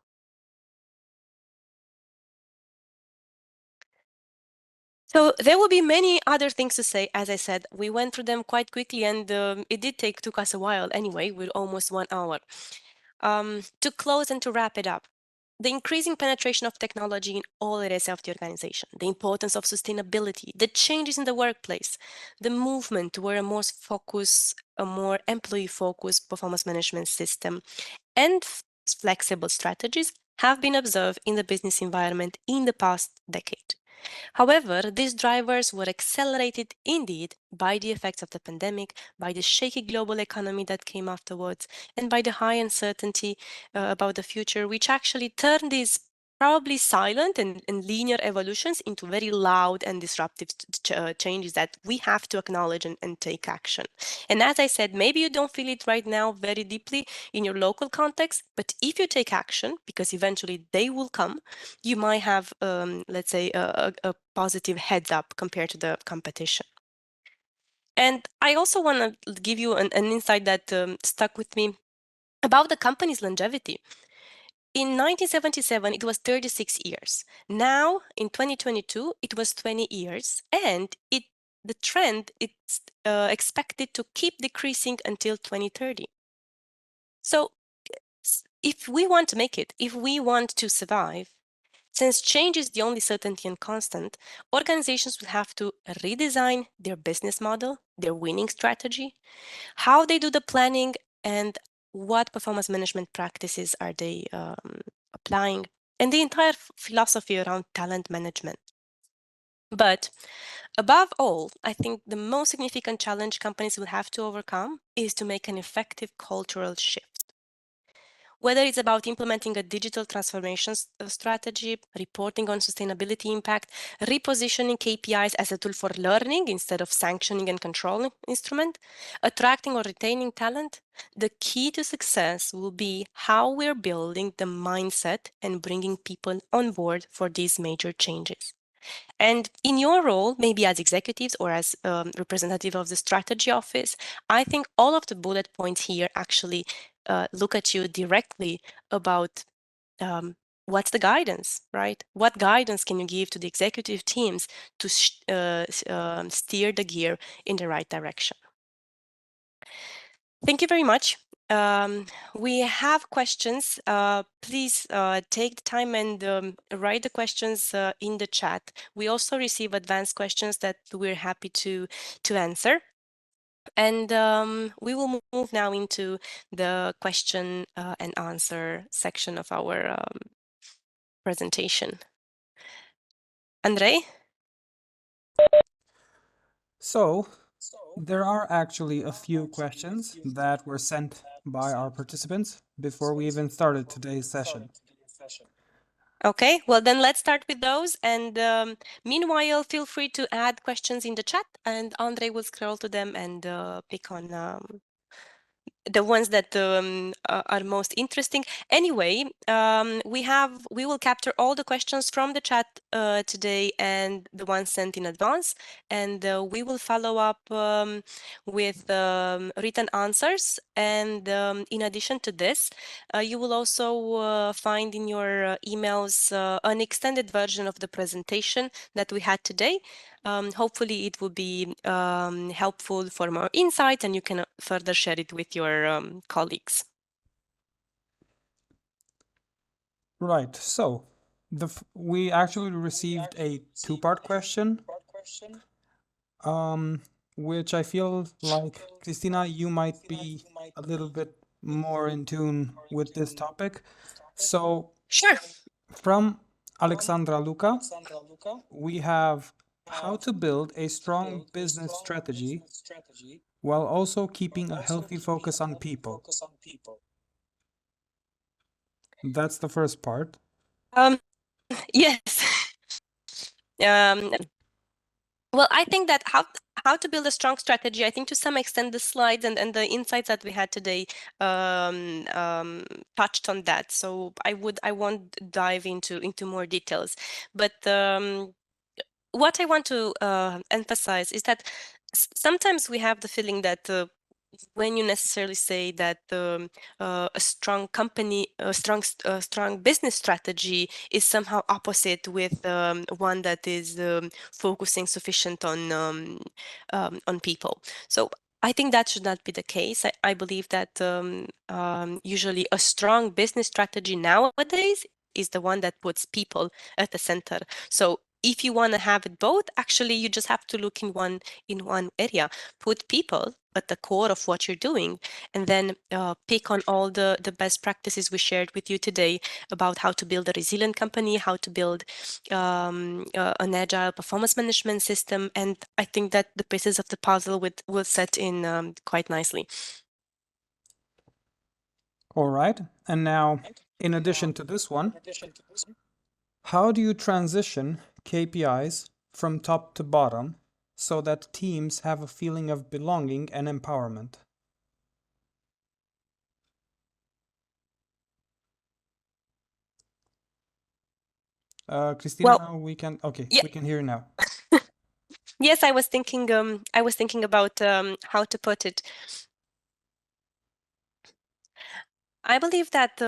[SPEAKER 5] So there will be many other things to say. As I said, we went through them quite quickly, and it took us a while anyway. We're almost 1 hour. To close and to wrap it up, the increasing penetration of technology in all areas of the organization, the importance of sustainability, the changes in the workplace, the movement toward a more employee-focused performance management system, and flexible strategies have been observed in the business environment in the past decade. However, these drivers were accelerated indeed by the effects of the pandemic, by the shaky global economy that came afterwards, and by the high uncertainty about the future, which actually turned these probably silent and linear evolutions into very loud and disruptive changes that we have to acknowledge and take action. And as I said, maybe you don't feel it right now very deeply in your local context, but if you take action, because eventually they will come, you might have, let's say, a positive heads up compared to the competition. And I also want to give you an insight that stuck with me about the company's longevity. In 1977, it was 36 years. Now, in 2022, it was 20 years, and the trend is expected to keep decreasing until 2030. So, if we want to make it, if we want to survive, since change is the only certainty and constant, organizations will have to redesign their business model, their winning strategy, how they do the planning, and what performance management practices are they applying, and the entire philosophy around talent management. But above all, I think the most significant challenge companies will have to overcome is to make an effective cultural shift. Whether it's about implementing a digital transformation strategy, reporting on sustainability impact, repositioning KPIs as a tool for learning instead of sanctioning and controlling instrument, attracting or retaining talent, the key to success will be how we're building the mindset and bringing people on board for these major changes. And in your role, maybe as executives or as representative of the strategy office, I think all of the bullet points here actually look at you directly about what's the guidance, right? What guidance can you give to the executive teams to steer the gear in the right direction? Thank you very much. We have questions. Please take the time and write the questions in the chat. We also receive advanced questions that we're happy to answer. And we will move now into the question and answer section of our presentation. Andrei?
[SPEAKER 1] So, there are actually a few questions that were sent by our participants before we even started today's session.
[SPEAKER 5] Okay, well then let's start with those. And meanwhile, feel free to add questions in the chat, and Andrei will scroll to them and pick on the ones that are most interesting. Anyway, we will capture all the questions from the chat today and the ones sent in advance, and we will follow up with written answers. And in addition to this, you will also find in your emails an extended version of the presentation that we had today. Hopefully it will be helpful for more insights, and you can further share it with your colleagues.
[SPEAKER 1] Right. So we actually received a two-part question, which I feel like, Christina, you might be a little bit more in tune with this topic. So
[SPEAKER 5] Sure.
[SPEAKER 1] from Alexandra Luca, we have how to build a strong business strategy while also keeping a healthy focus on people. That's the first part.
[SPEAKER 5] Yes. Well, I think that how to build a strong strategy, I think to some extent the slides and the insights that we had today touched on that. So I won't dive into more details. But what I want to emphasize is that sometimes we have the feeling that when you necessarily say that a strong company, a strong business strategy is somehow opposite with one that is focusing sufficient on people. So I think that should not be the case. I believe that usually a strong business strategy nowadays is the one that puts people at the center. So if you want to have it both, actually you just have to look in one area. Put people at the core of what you're doing, and then pick on all the best practices we shared with you today about how to build a resilient company, how to build an agile performance management system. And I think that the pieces of the puzzle will set in quite nicely.
[SPEAKER 1] All right. And now, in addition to this one, how do you transition KPIs from top to bottom so that teams have a feeling of belonging and empowerment? Christina,
[SPEAKER 5] Well,
[SPEAKER 1] we can, okay,
[SPEAKER 5] yeah.
[SPEAKER 1] we can hear you now.
[SPEAKER 5] Yes, I was thinking about how to put it. I believe that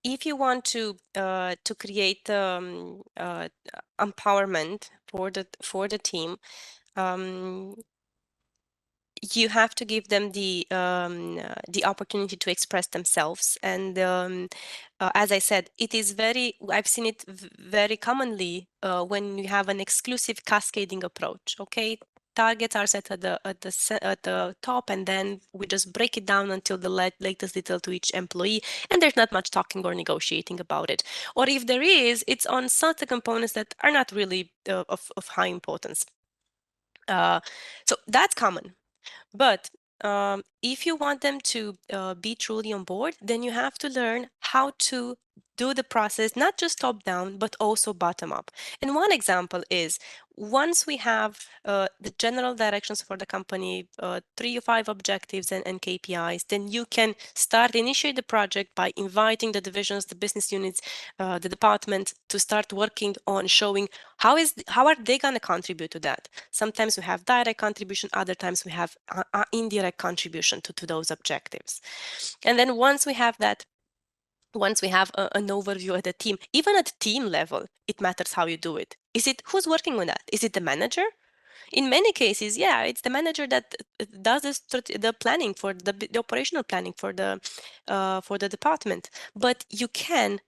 [SPEAKER 5] if you want to create empowerment for the team, you have to give them the opportunity to express themselves. And as I said, I've seen it very commonly when you have an exclusive cascading approach. Okay, targets are set at the top, and then we just break it down until the latest detail to each employee, and there's not much talking or negotiating about it. Or if there is, it's on certain components that are not really of high importance. So that's common. But if you want them to be truly on board, then you have to learn how to do the process, not just top down, but also bottom up. And one example is once we have the general directions for the company, 3 or 5 objectives and KPIs, then you can initiate the project by inviting the divisions, the business units, the department to start working on showing how are they going to contribute to that. Sometimes we have direct contribution, other times we have indirect contribution to those objectives. And then once we have an overview at the team, even at team level, it matters how you do it. Who's working on that? Is it the manager? In many cases, yeah, it's the manager that does the planning for the operational planning for the department. But it can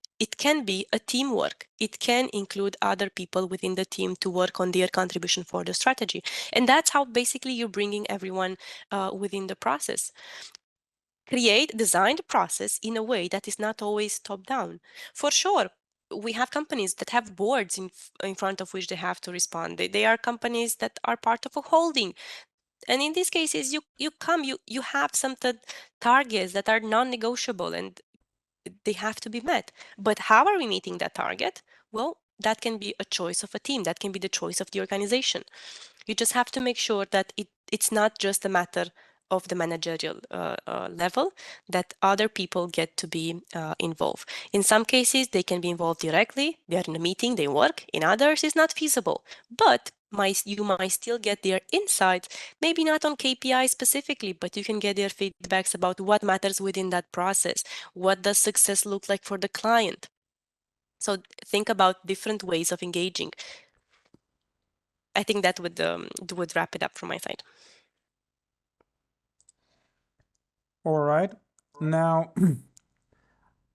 [SPEAKER 5] be a teamwork. It can include other people within the team to work on their contribution for the strategy. And that's how basically you're bringing everyone within the process. Design the process in a way that is not always top down. For sure, we have companies that have boards in front of which they have to respond. They are companies that are part of a holding. And in these cases, you have some targets that are non-negotiable and they have to be met. But how are we meeting that target? Well, that can be a choice of a team. That can be the choice of the organization. You just have to make sure that it's not just a matter of the managerial level, that other people get to be involved. In some cases, they can be involved directly. They're in a meeting, they work. In others, it's not feasible. But you might still get their insights, maybe not on KPI specifically, but you can get their feedbacks about what matters within that process. What does success look like for the client? So think about different ways of engaging. I think that would wrap it up from my side.
[SPEAKER 1] All right. Now,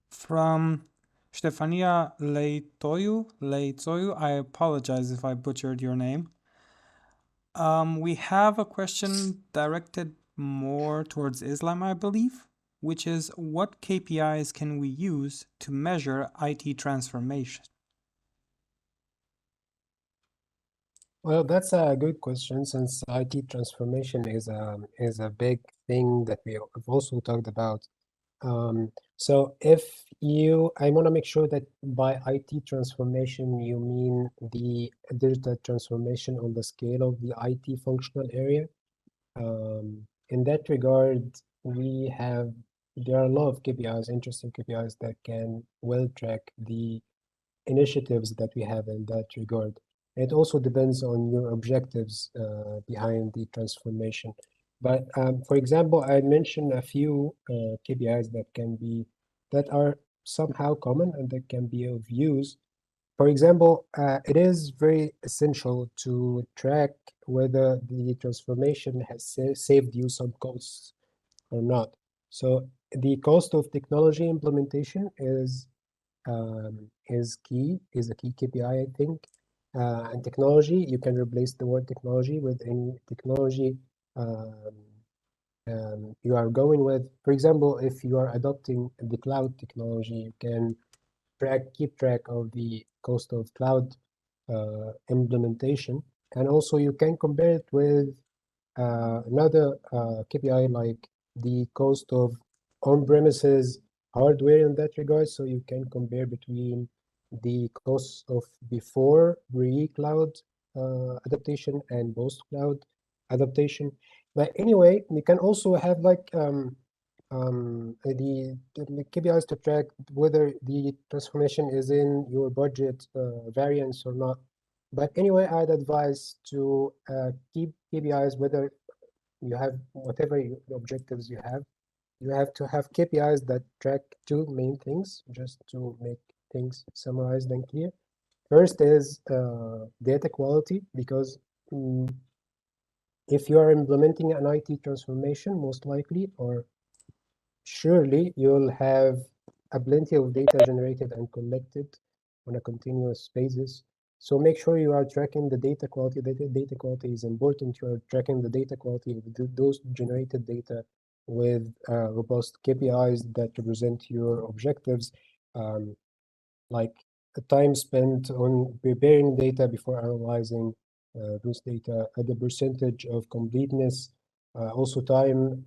[SPEAKER 1] from Stefania Leitoyu, I apologize if I butchered your name. We have a question directed more towards Islam, I believe, which is what KPIs can we use to measure IT transformation?
[SPEAKER 4] Well, that's a good question since IT transformation is a big thing that we have also talked about. So I want to make sure that by IT transformation, you mean the digital transformation on the scale of the IT functional area. In that regard, there are a lot of KPIs, interesting KPIs that can well track the initiatives that we have in that regard. It also depends on your objectives behind the transformation. But for example, I mentioned a few KPIs that are somehow common and that can be of use. For example, it is very essential to track whether the transformation has saved you some costs or not. So the cost of technology implementation is a key KPI, I think. And technology, you can replace the word technology with any technology you are going with. For example, if you are adopting the cloud technology, you can keep track of the cost of cloud implementation, and also you can compare it with another KPI like the cost of on-premises hardware in that regard. So you can compare between the costs of before pre-cloud adaptation and post-cloud adaptation. But anyway, you can also have like the KPIs to track whether the transformation is in your budget variance or not. But anyway, I'd advise to keep KPIs whether you have whatever objectives you have to have KPIs that track two main things, just to make things summarized and clear. First is data quality, because if you are implementing an IT transformation, most likely, or surely you'll have a plenty of data generated and collected on a continuous basis. So make sure you are tracking the data quality. Data quality is important. You are tracking the data quality of those generated data with robust KPIs that represent your objectives, like the time spent on preparing data before analyzing those data, the percentage of completeness, also time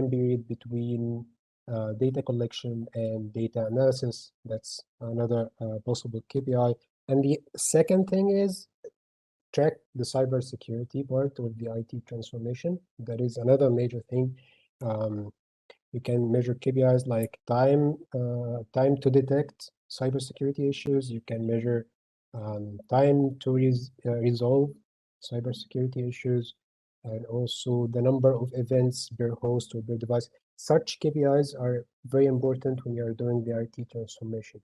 [SPEAKER 4] period between data collection and data analysis. That's another possible KPI. And the second thing is track the cybersecurity part of the IT transformation. That is another major thing. You can measure KPIs like time to detect cybersecurity issues. You can measure time to resolve cybersecurity issues, and also the number of events per host or per device. Such KPIs are very important when you are doing the IT transformation.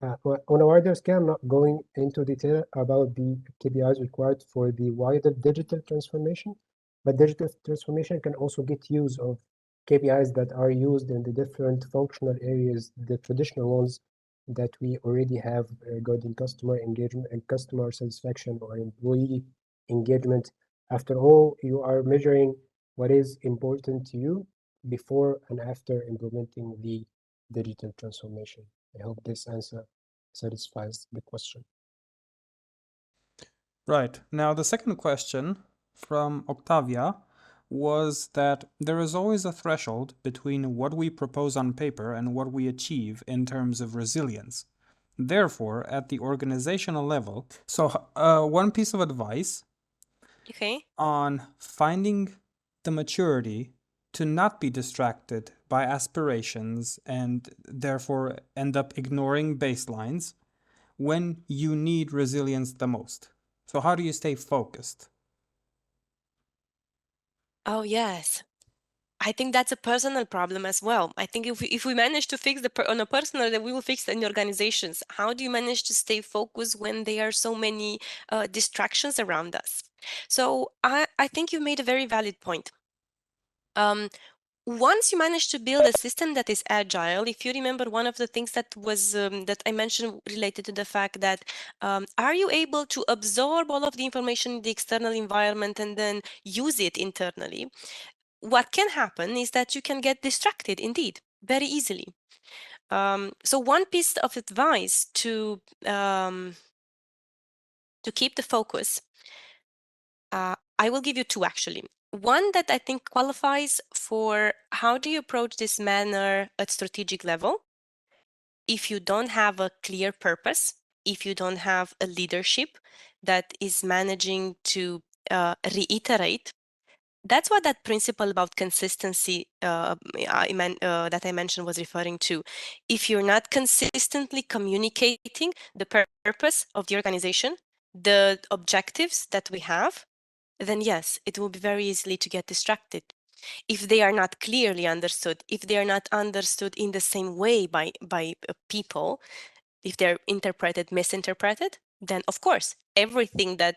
[SPEAKER 4] On a wider scale, I'm not going into detail about the KPIs required for the wider digital transformation, but digital transformation can also get use of KPIs that are used in the different functional areas, the traditional ones that we already have regarding customer engagement and customer satisfaction or employee engagement. After all, you are measuring what is important to you before and after implementing the digital transformation. I hope this answer satisfies the question.
[SPEAKER 1] Right. Now, the second question from Octavia was that there is always a threshold between what we propose on paper and what we achieve in terms of resilience. Therefore, at the organizational level, one piece of advice
[SPEAKER 5] Okay.
[SPEAKER 1] on finding the maturity to not be distracted by aspirations and therefore end up ignoring baselines when you need resilience the most. So how do you stay focused?
[SPEAKER 5] Oh, yes. I think that's a personal problem as well. I think if we manage to fix on a personal, then we will fix it in organizations. How do you manage to stay focused when there are so many distractions around us? So I think you made a very valid point. Once you manage to build a system that is agile, if you remember, one of the things that was that I mentioned related to the fact that are you able to absorb all of the information in the external environment and then use it internally? What can happen is that you can get distracted, indeed, very easily. So one piece of advice to keep the focus, I will give you two actually. One that I think qualifies for how do you approach this manner at strategic level if you don't have a clear purpose, if you don't have a leadership that is managing to reiterate. That's what that principle about consistency that I mentioned was referring to. If you're not consistently communicating the purpose of the organization, the objectives that we have, then yes, it will be very easily to get distracted. If they are not clearly understood, if they are not understood in the same way by people, if they're misinterpreted, then of course, everything that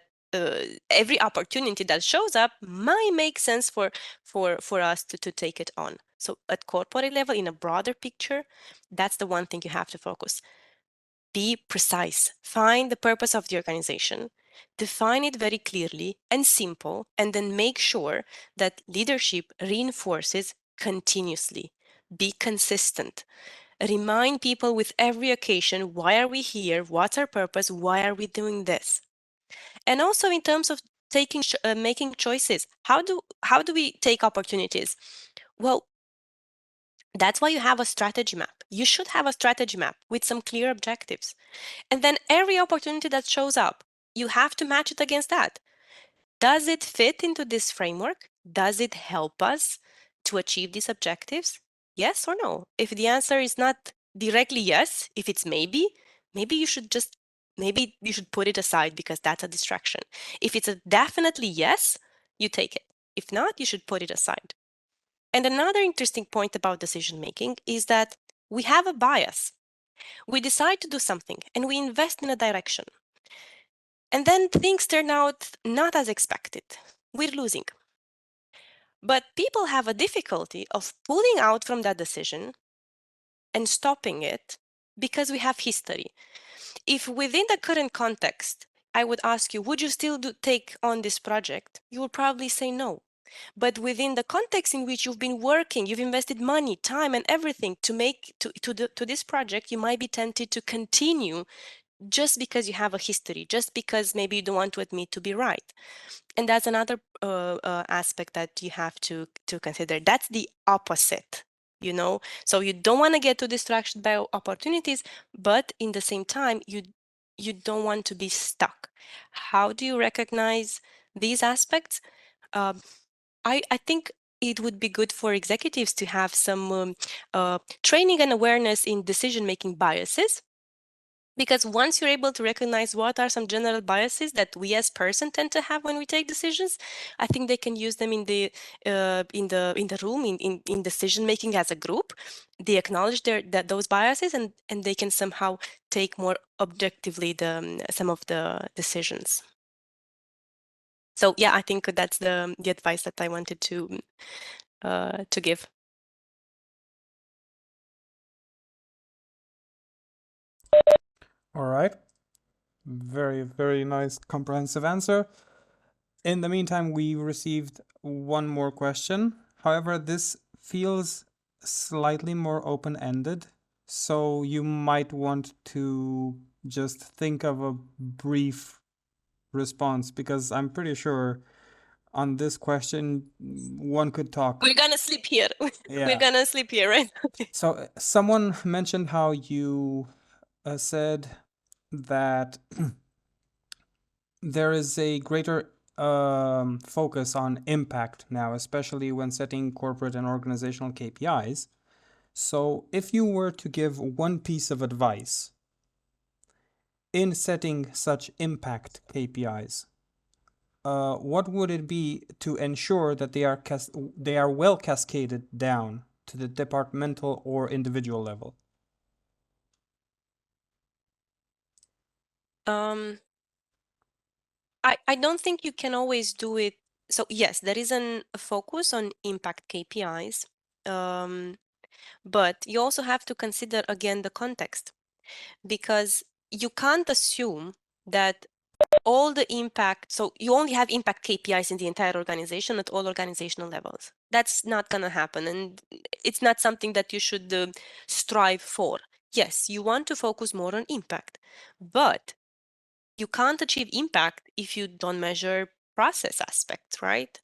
[SPEAKER 5] every opportunity that shows up might make sense for us to take it on. So at corporate level, in a broader picture, that's the one thing you have to focus. Be precise. Find the purpose of the organization. Define it very clearly and simple, and then make sure that leadership reinforces continuously. Be consistent. Remind people with every occasion, why are we here? What's our purpose? Why are we doing this? And also in terms of making choices, how do we take opportunities? Well, that's why you have a strategy map. You should have a strategy map with some clear objectives. And then every opportunity that shows up, you have to match it against that. Does it fit into this framework? Does it help us to achieve these objectives? Yes or no? If the answer is not directly yes, if it's maybe you should put it aside because that's a distraction. If it's a definitely yes, you take it. If not, you should put it aside. And another interesting point about decision making is that we have a bias. We decide to do something and we invest in a direction. And then things turn out not as expected. We're losing. But people have a difficulty of pulling out from that decision and stopping it because we have history. If within the current context, I would ask you, would you still take on this project? You will probably say no. But within the context in which you've been working, you've invested money, time, and everything to this project, you might be tempted to continue just because you have a history, just because maybe you don't want to admit to be right. And that's another aspect that you have to consider. That's the opposite, you know? So you don't want to get too distracted by opportunities, but in the same time, you don't want to be stuck. How do you recognize these aspects? I think it would be good for executives to have some training and awareness in decision-making biases. Because once you're able to recognize what are some general biases that we as person tend to have when we take decisions, I think they can use them in the room in decision making as a group. They acknowledge those biases and they can somehow take more objectively some of the decisions. So yeah, I think that's the advice that I wanted to give.
[SPEAKER 1] All right. Very, very nice comprehensive answer. In the meantime, we received one more question. However, this feels slightly more open-ended, so you might want to just think of a brief response, because I'm pretty sure on this question one could talk.
[SPEAKER 5] We're gonna sleep here.
[SPEAKER 1] Yeah.
[SPEAKER 5] We're gonna sleep here, right?
[SPEAKER 1] So someone mentioned how you said that there is a greater focus on impact now, especially when setting corporate and organizational KPIs. So if you were to give one piece of advice in setting such impact KPIs, what would it be to ensure that they are well cascaded down to the departmental or individual level?
[SPEAKER 5] I don't think you can always do it. So yes, there is a focus on impact KPIs, but you also have to consider again the context, because you can't assume that all the impact, so you only have impact KPIs in the entire organization at all organizational levels. That's not going to happen, and it's not something that you should strive for. Yes, you want to focus more on impact, but you can't achieve impact if you don't measure process aspects, right?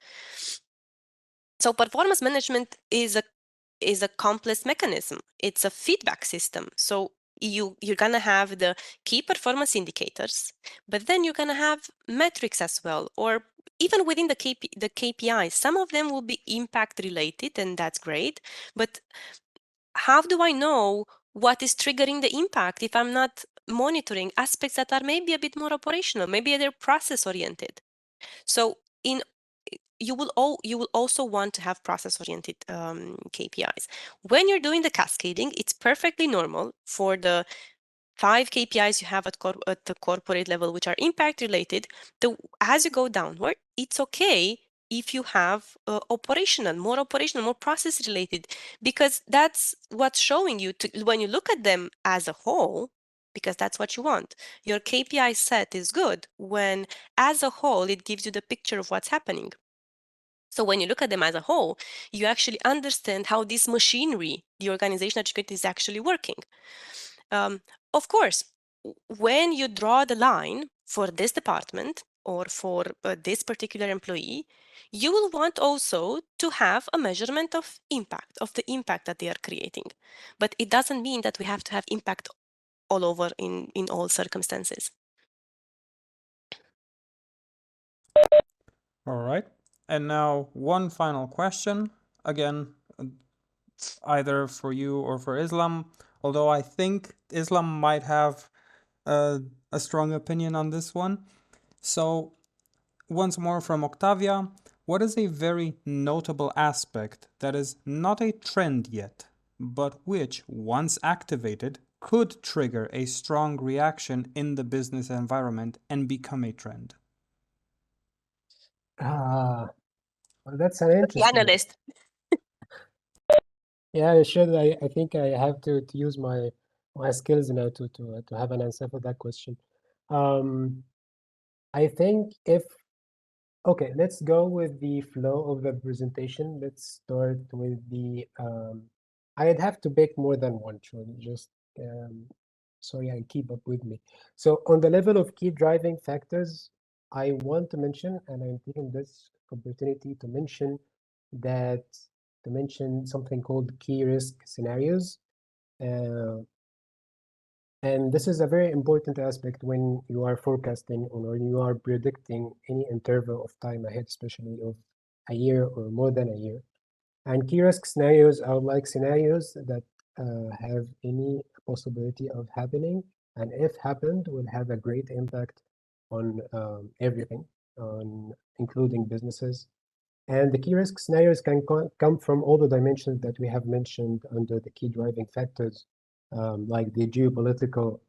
[SPEAKER 5] So performance management is a complex mechanism. It's a feedback system. So you're gonna have the key performance indicators, but then you're gonna have metrics as well, or even within the KPIs. Some of them will be impact related, and that's great. But how do I know what is triggering the impact if I'm not monitoring aspects that are maybe a bit more operational, maybe they're process oriented? So you will also want to have process oriented KPIs. When you're doing the cascading, it's perfectly normal for the 5 KPIs you have at the corporate level, which are impact related. As you go downward, it's okay if you have more process related, because that's what's showing you when you look at them as a whole, because that's what you want. Your KPI set is good when as a whole it gives you the picture of what's happening. So when you look at them as a whole, you actually understand how this machinery, the organization that you create, is actually working. Of course, when you draw the line for this department or for this particular employee, you will want also to have a measurement of the impact that they are creating. But it doesn't mean that we have to have impact all over in all circumstances.
[SPEAKER 1] All right. And now one final question, again, either for you or for Islam, although I think Islam might have a strong opinion on this one. So once more from Octavia, what is a very notable aspect that is not a trend yet, but which, once activated, could trigger a strong reaction in the business environment and become a trend?
[SPEAKER 4] Well, that's an
[SPEAKER 5] The
[SPEAKER 4] interesting one.
[SPEAKER 5] analyst.
[SPEAKER 4] Yeah, I should. I think I have to use my skills now to have an answer for that question. I think okay, let's go with the flow of the presentation. Let's start with the I'd have to pick more than one, Sean. Just sorry, and keep up with me. So on the level of key driving factors, I want to mention, and I'm taking this opportunity to mention something called key risk scenarios. And this is a very important aspect when you are forecasting or you are predicting any interval of time ahead, especially of a year or more than a year. And key risk scenarios are like scenarios that have any possibility of happening, and if happened, will have a great impact on everything, including businesses. And the key risk scenarios can come from all the dimensions that we have mentioned under the key driving factors, like the geopolitical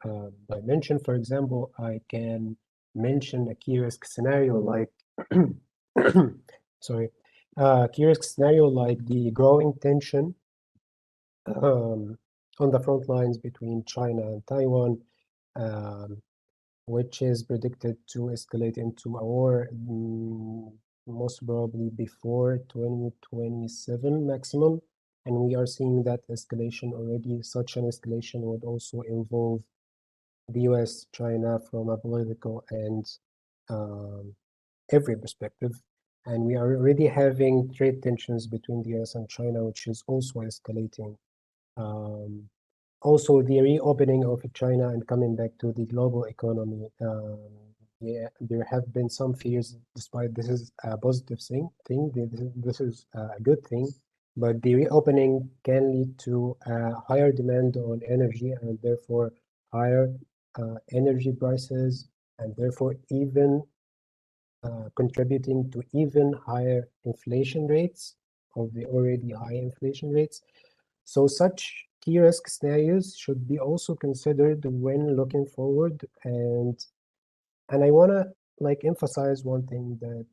[SPEAKER 4] dimension. For example, I can mention a key risk scenario like, sorry, key risk scenario like the growing tension on the front lines between China and Taiwan, which is predicted to escalate into a war most probably before 2027 maximum. And we are seeing that escalation already. Such an escalation would also involve the US, China from a political and every perspective. And we are already having trade tensions between the US and China, which is also escalating. Also, the reopening of China and coming back to the global economy. Yeah, there have been some fears, despite this is a positive thing. This is a good thing, but the reopening can lead to a higher demand on energy and therefore higher energy prices, and therefore even contributing to even higher inflation rates of the already high inflation rates. So such key risk scenarios should be also considered when looking forward. And I want to like emphasize one thing, that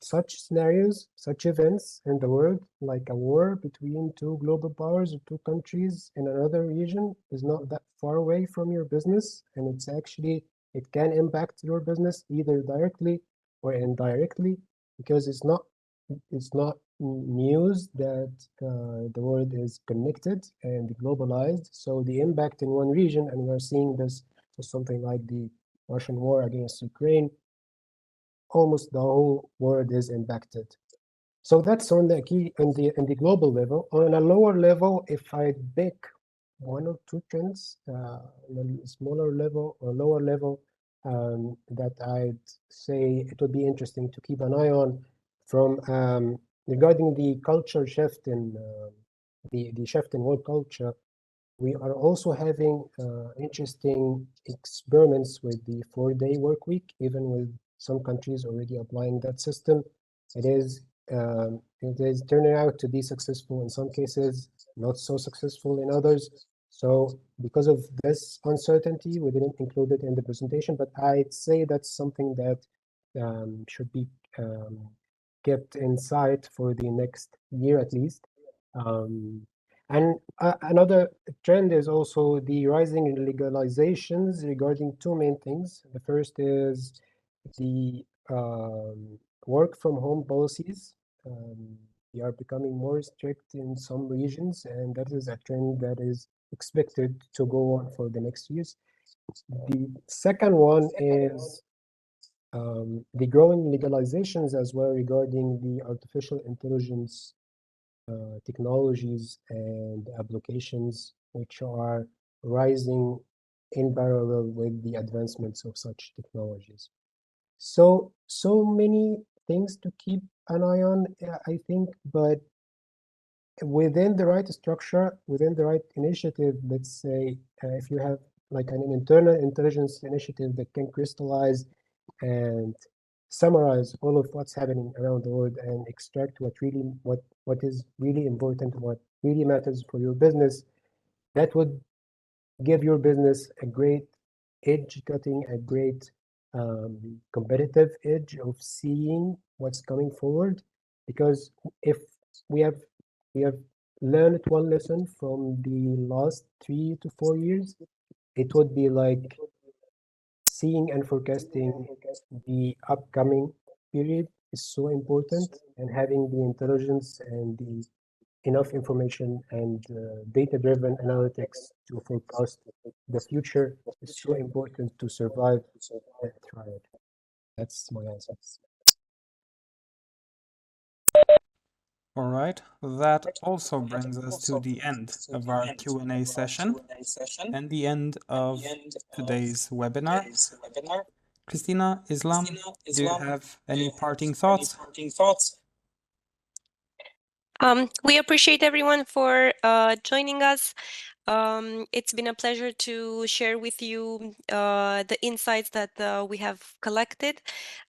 [SPEAKER 4] such scenarios, such events in the world, like a war between two global powers or two countries in another region, is not that far away from your business. And it's actually, it can impact your business either directly or indirectly, because it's not news that the world is connected and globalized. So the impact in one region, and we're seeing this for something like the Russian war against Ukraine, almost the whole world is impacted. So that's on the key in the global level. On a lower level, if I pick one or two trends, on a smaller level or lower level, that I'd say it would be interesting to keep an eye on, from regarding the culture shift in the shift in work culture. We are also having interesting experiments with the 4-day work week, even with some countries already applying that system. It is turning out to be successful in some cases, not so successful in others. So because of this uncertainty, we didn't include it in the presentation, but I'd say that's something that should be kept in sight for the next year at least. And another trend is also the rising legalizations regarding two main things. The first is the work from home policies. They are becoming more strict in some regions, and that is a trend that is expected to go on for the next years. The second one is the growing legalizations as well regarding the artificial intelligence technologies and applications, which are rising in parallel with the advancements of such technologies. So many things to keep an eye on, I think, but within the right structure, within the right initiative, let's say, if you have like an internal intelligence initiative that can crystallize and summarize all of what's happening around the world and extract what is really important, what really matters for your business, that would give your business a great edge, cutting a great competitive edge of seeing what's coming forward. Because if we have learned one lesson from the last 3 to 4 years, it would be like seeing and forecasting the upcoming period is so important, and having the intelligence and the enough information and data-driven analytics to forecast the future is so important to survive and thrive. That's my answer.
[SPEAKER 1] All right, that also brings us to the end of our Q&A session and the end of today's webinar. Christina, Islam, do you have any parting thoughts?
[SPEAKER 5] We appreciate everyone for joining us. It's been a pleasure to share with you the insights that we have collected.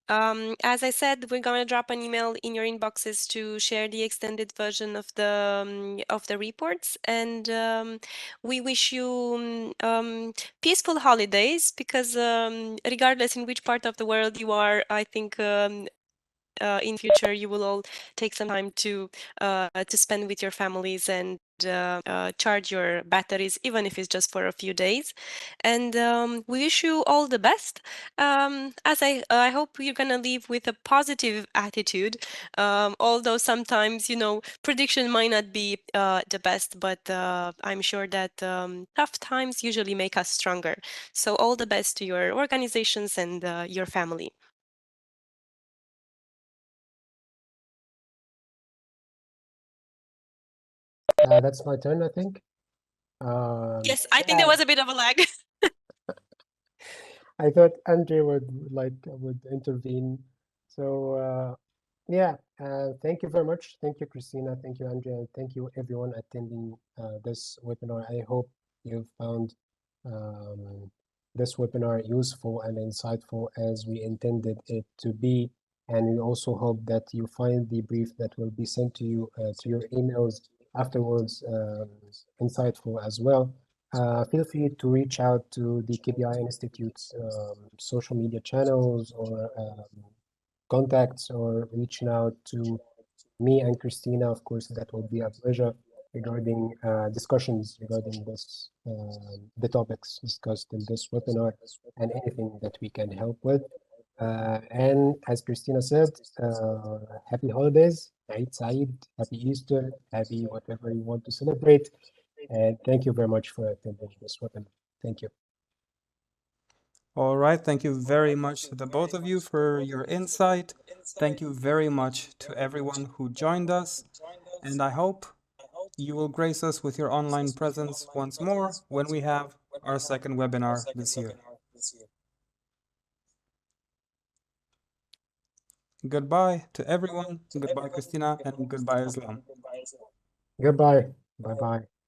[SPEAKER 5] As I said, we're going to drop an email in your inboxes to share the extended version of the reports, and we wish you peaceful holidays, because regardless in which part of the world you are, I think in future you will all take some time to spend with your families and charge your batteries, even if it's just for a few days. And we wish you all the best. As I hope you're gonna leave with a positive attitude, although sometimes, you know, prediction might not be the best, but I'm sure that tough times usually make us stronger. So all the best to your organizations and your family.
[SPEAKER 4] That's my turn, I think.
[SPEAKER 5] Yes, I think there was a bit of a lag.
[SPEAKER 4] I thought Andre would intervene. So yeah, thank you very much. Thank you, Christina. Thank you, Andre, and thank you everyone attending this webinar. I hope you found this webinar useful and insightful as we intended it to be. And we also hope that you find the brief that will be sent to you to your emails afterwards insightful as well. Feel free to reach out to the KPI Institute's social media channels or contacts, or reaching out to me and Christina. Of course, that will be a pleasure regarding discussions regarding this, the topics discussed in this webinar and anything that we can help with. And as Christina said, happy holidays, Eid Saeed, happy Easter, happy whatever you want to celebrate. And thank you very much for attending this webinar. Thank you.
[SPEAKER 1] All right, thank you very much to the both of you for your insight. Thank you very much to everyone who joined us, and I hope you will grace us with your online presence once more when we have our second webinar this year. Goodbye to everyone, goodbye Christina, and goodbye Islam.
[SPEAKER 4] Goodbye. Bye-bye.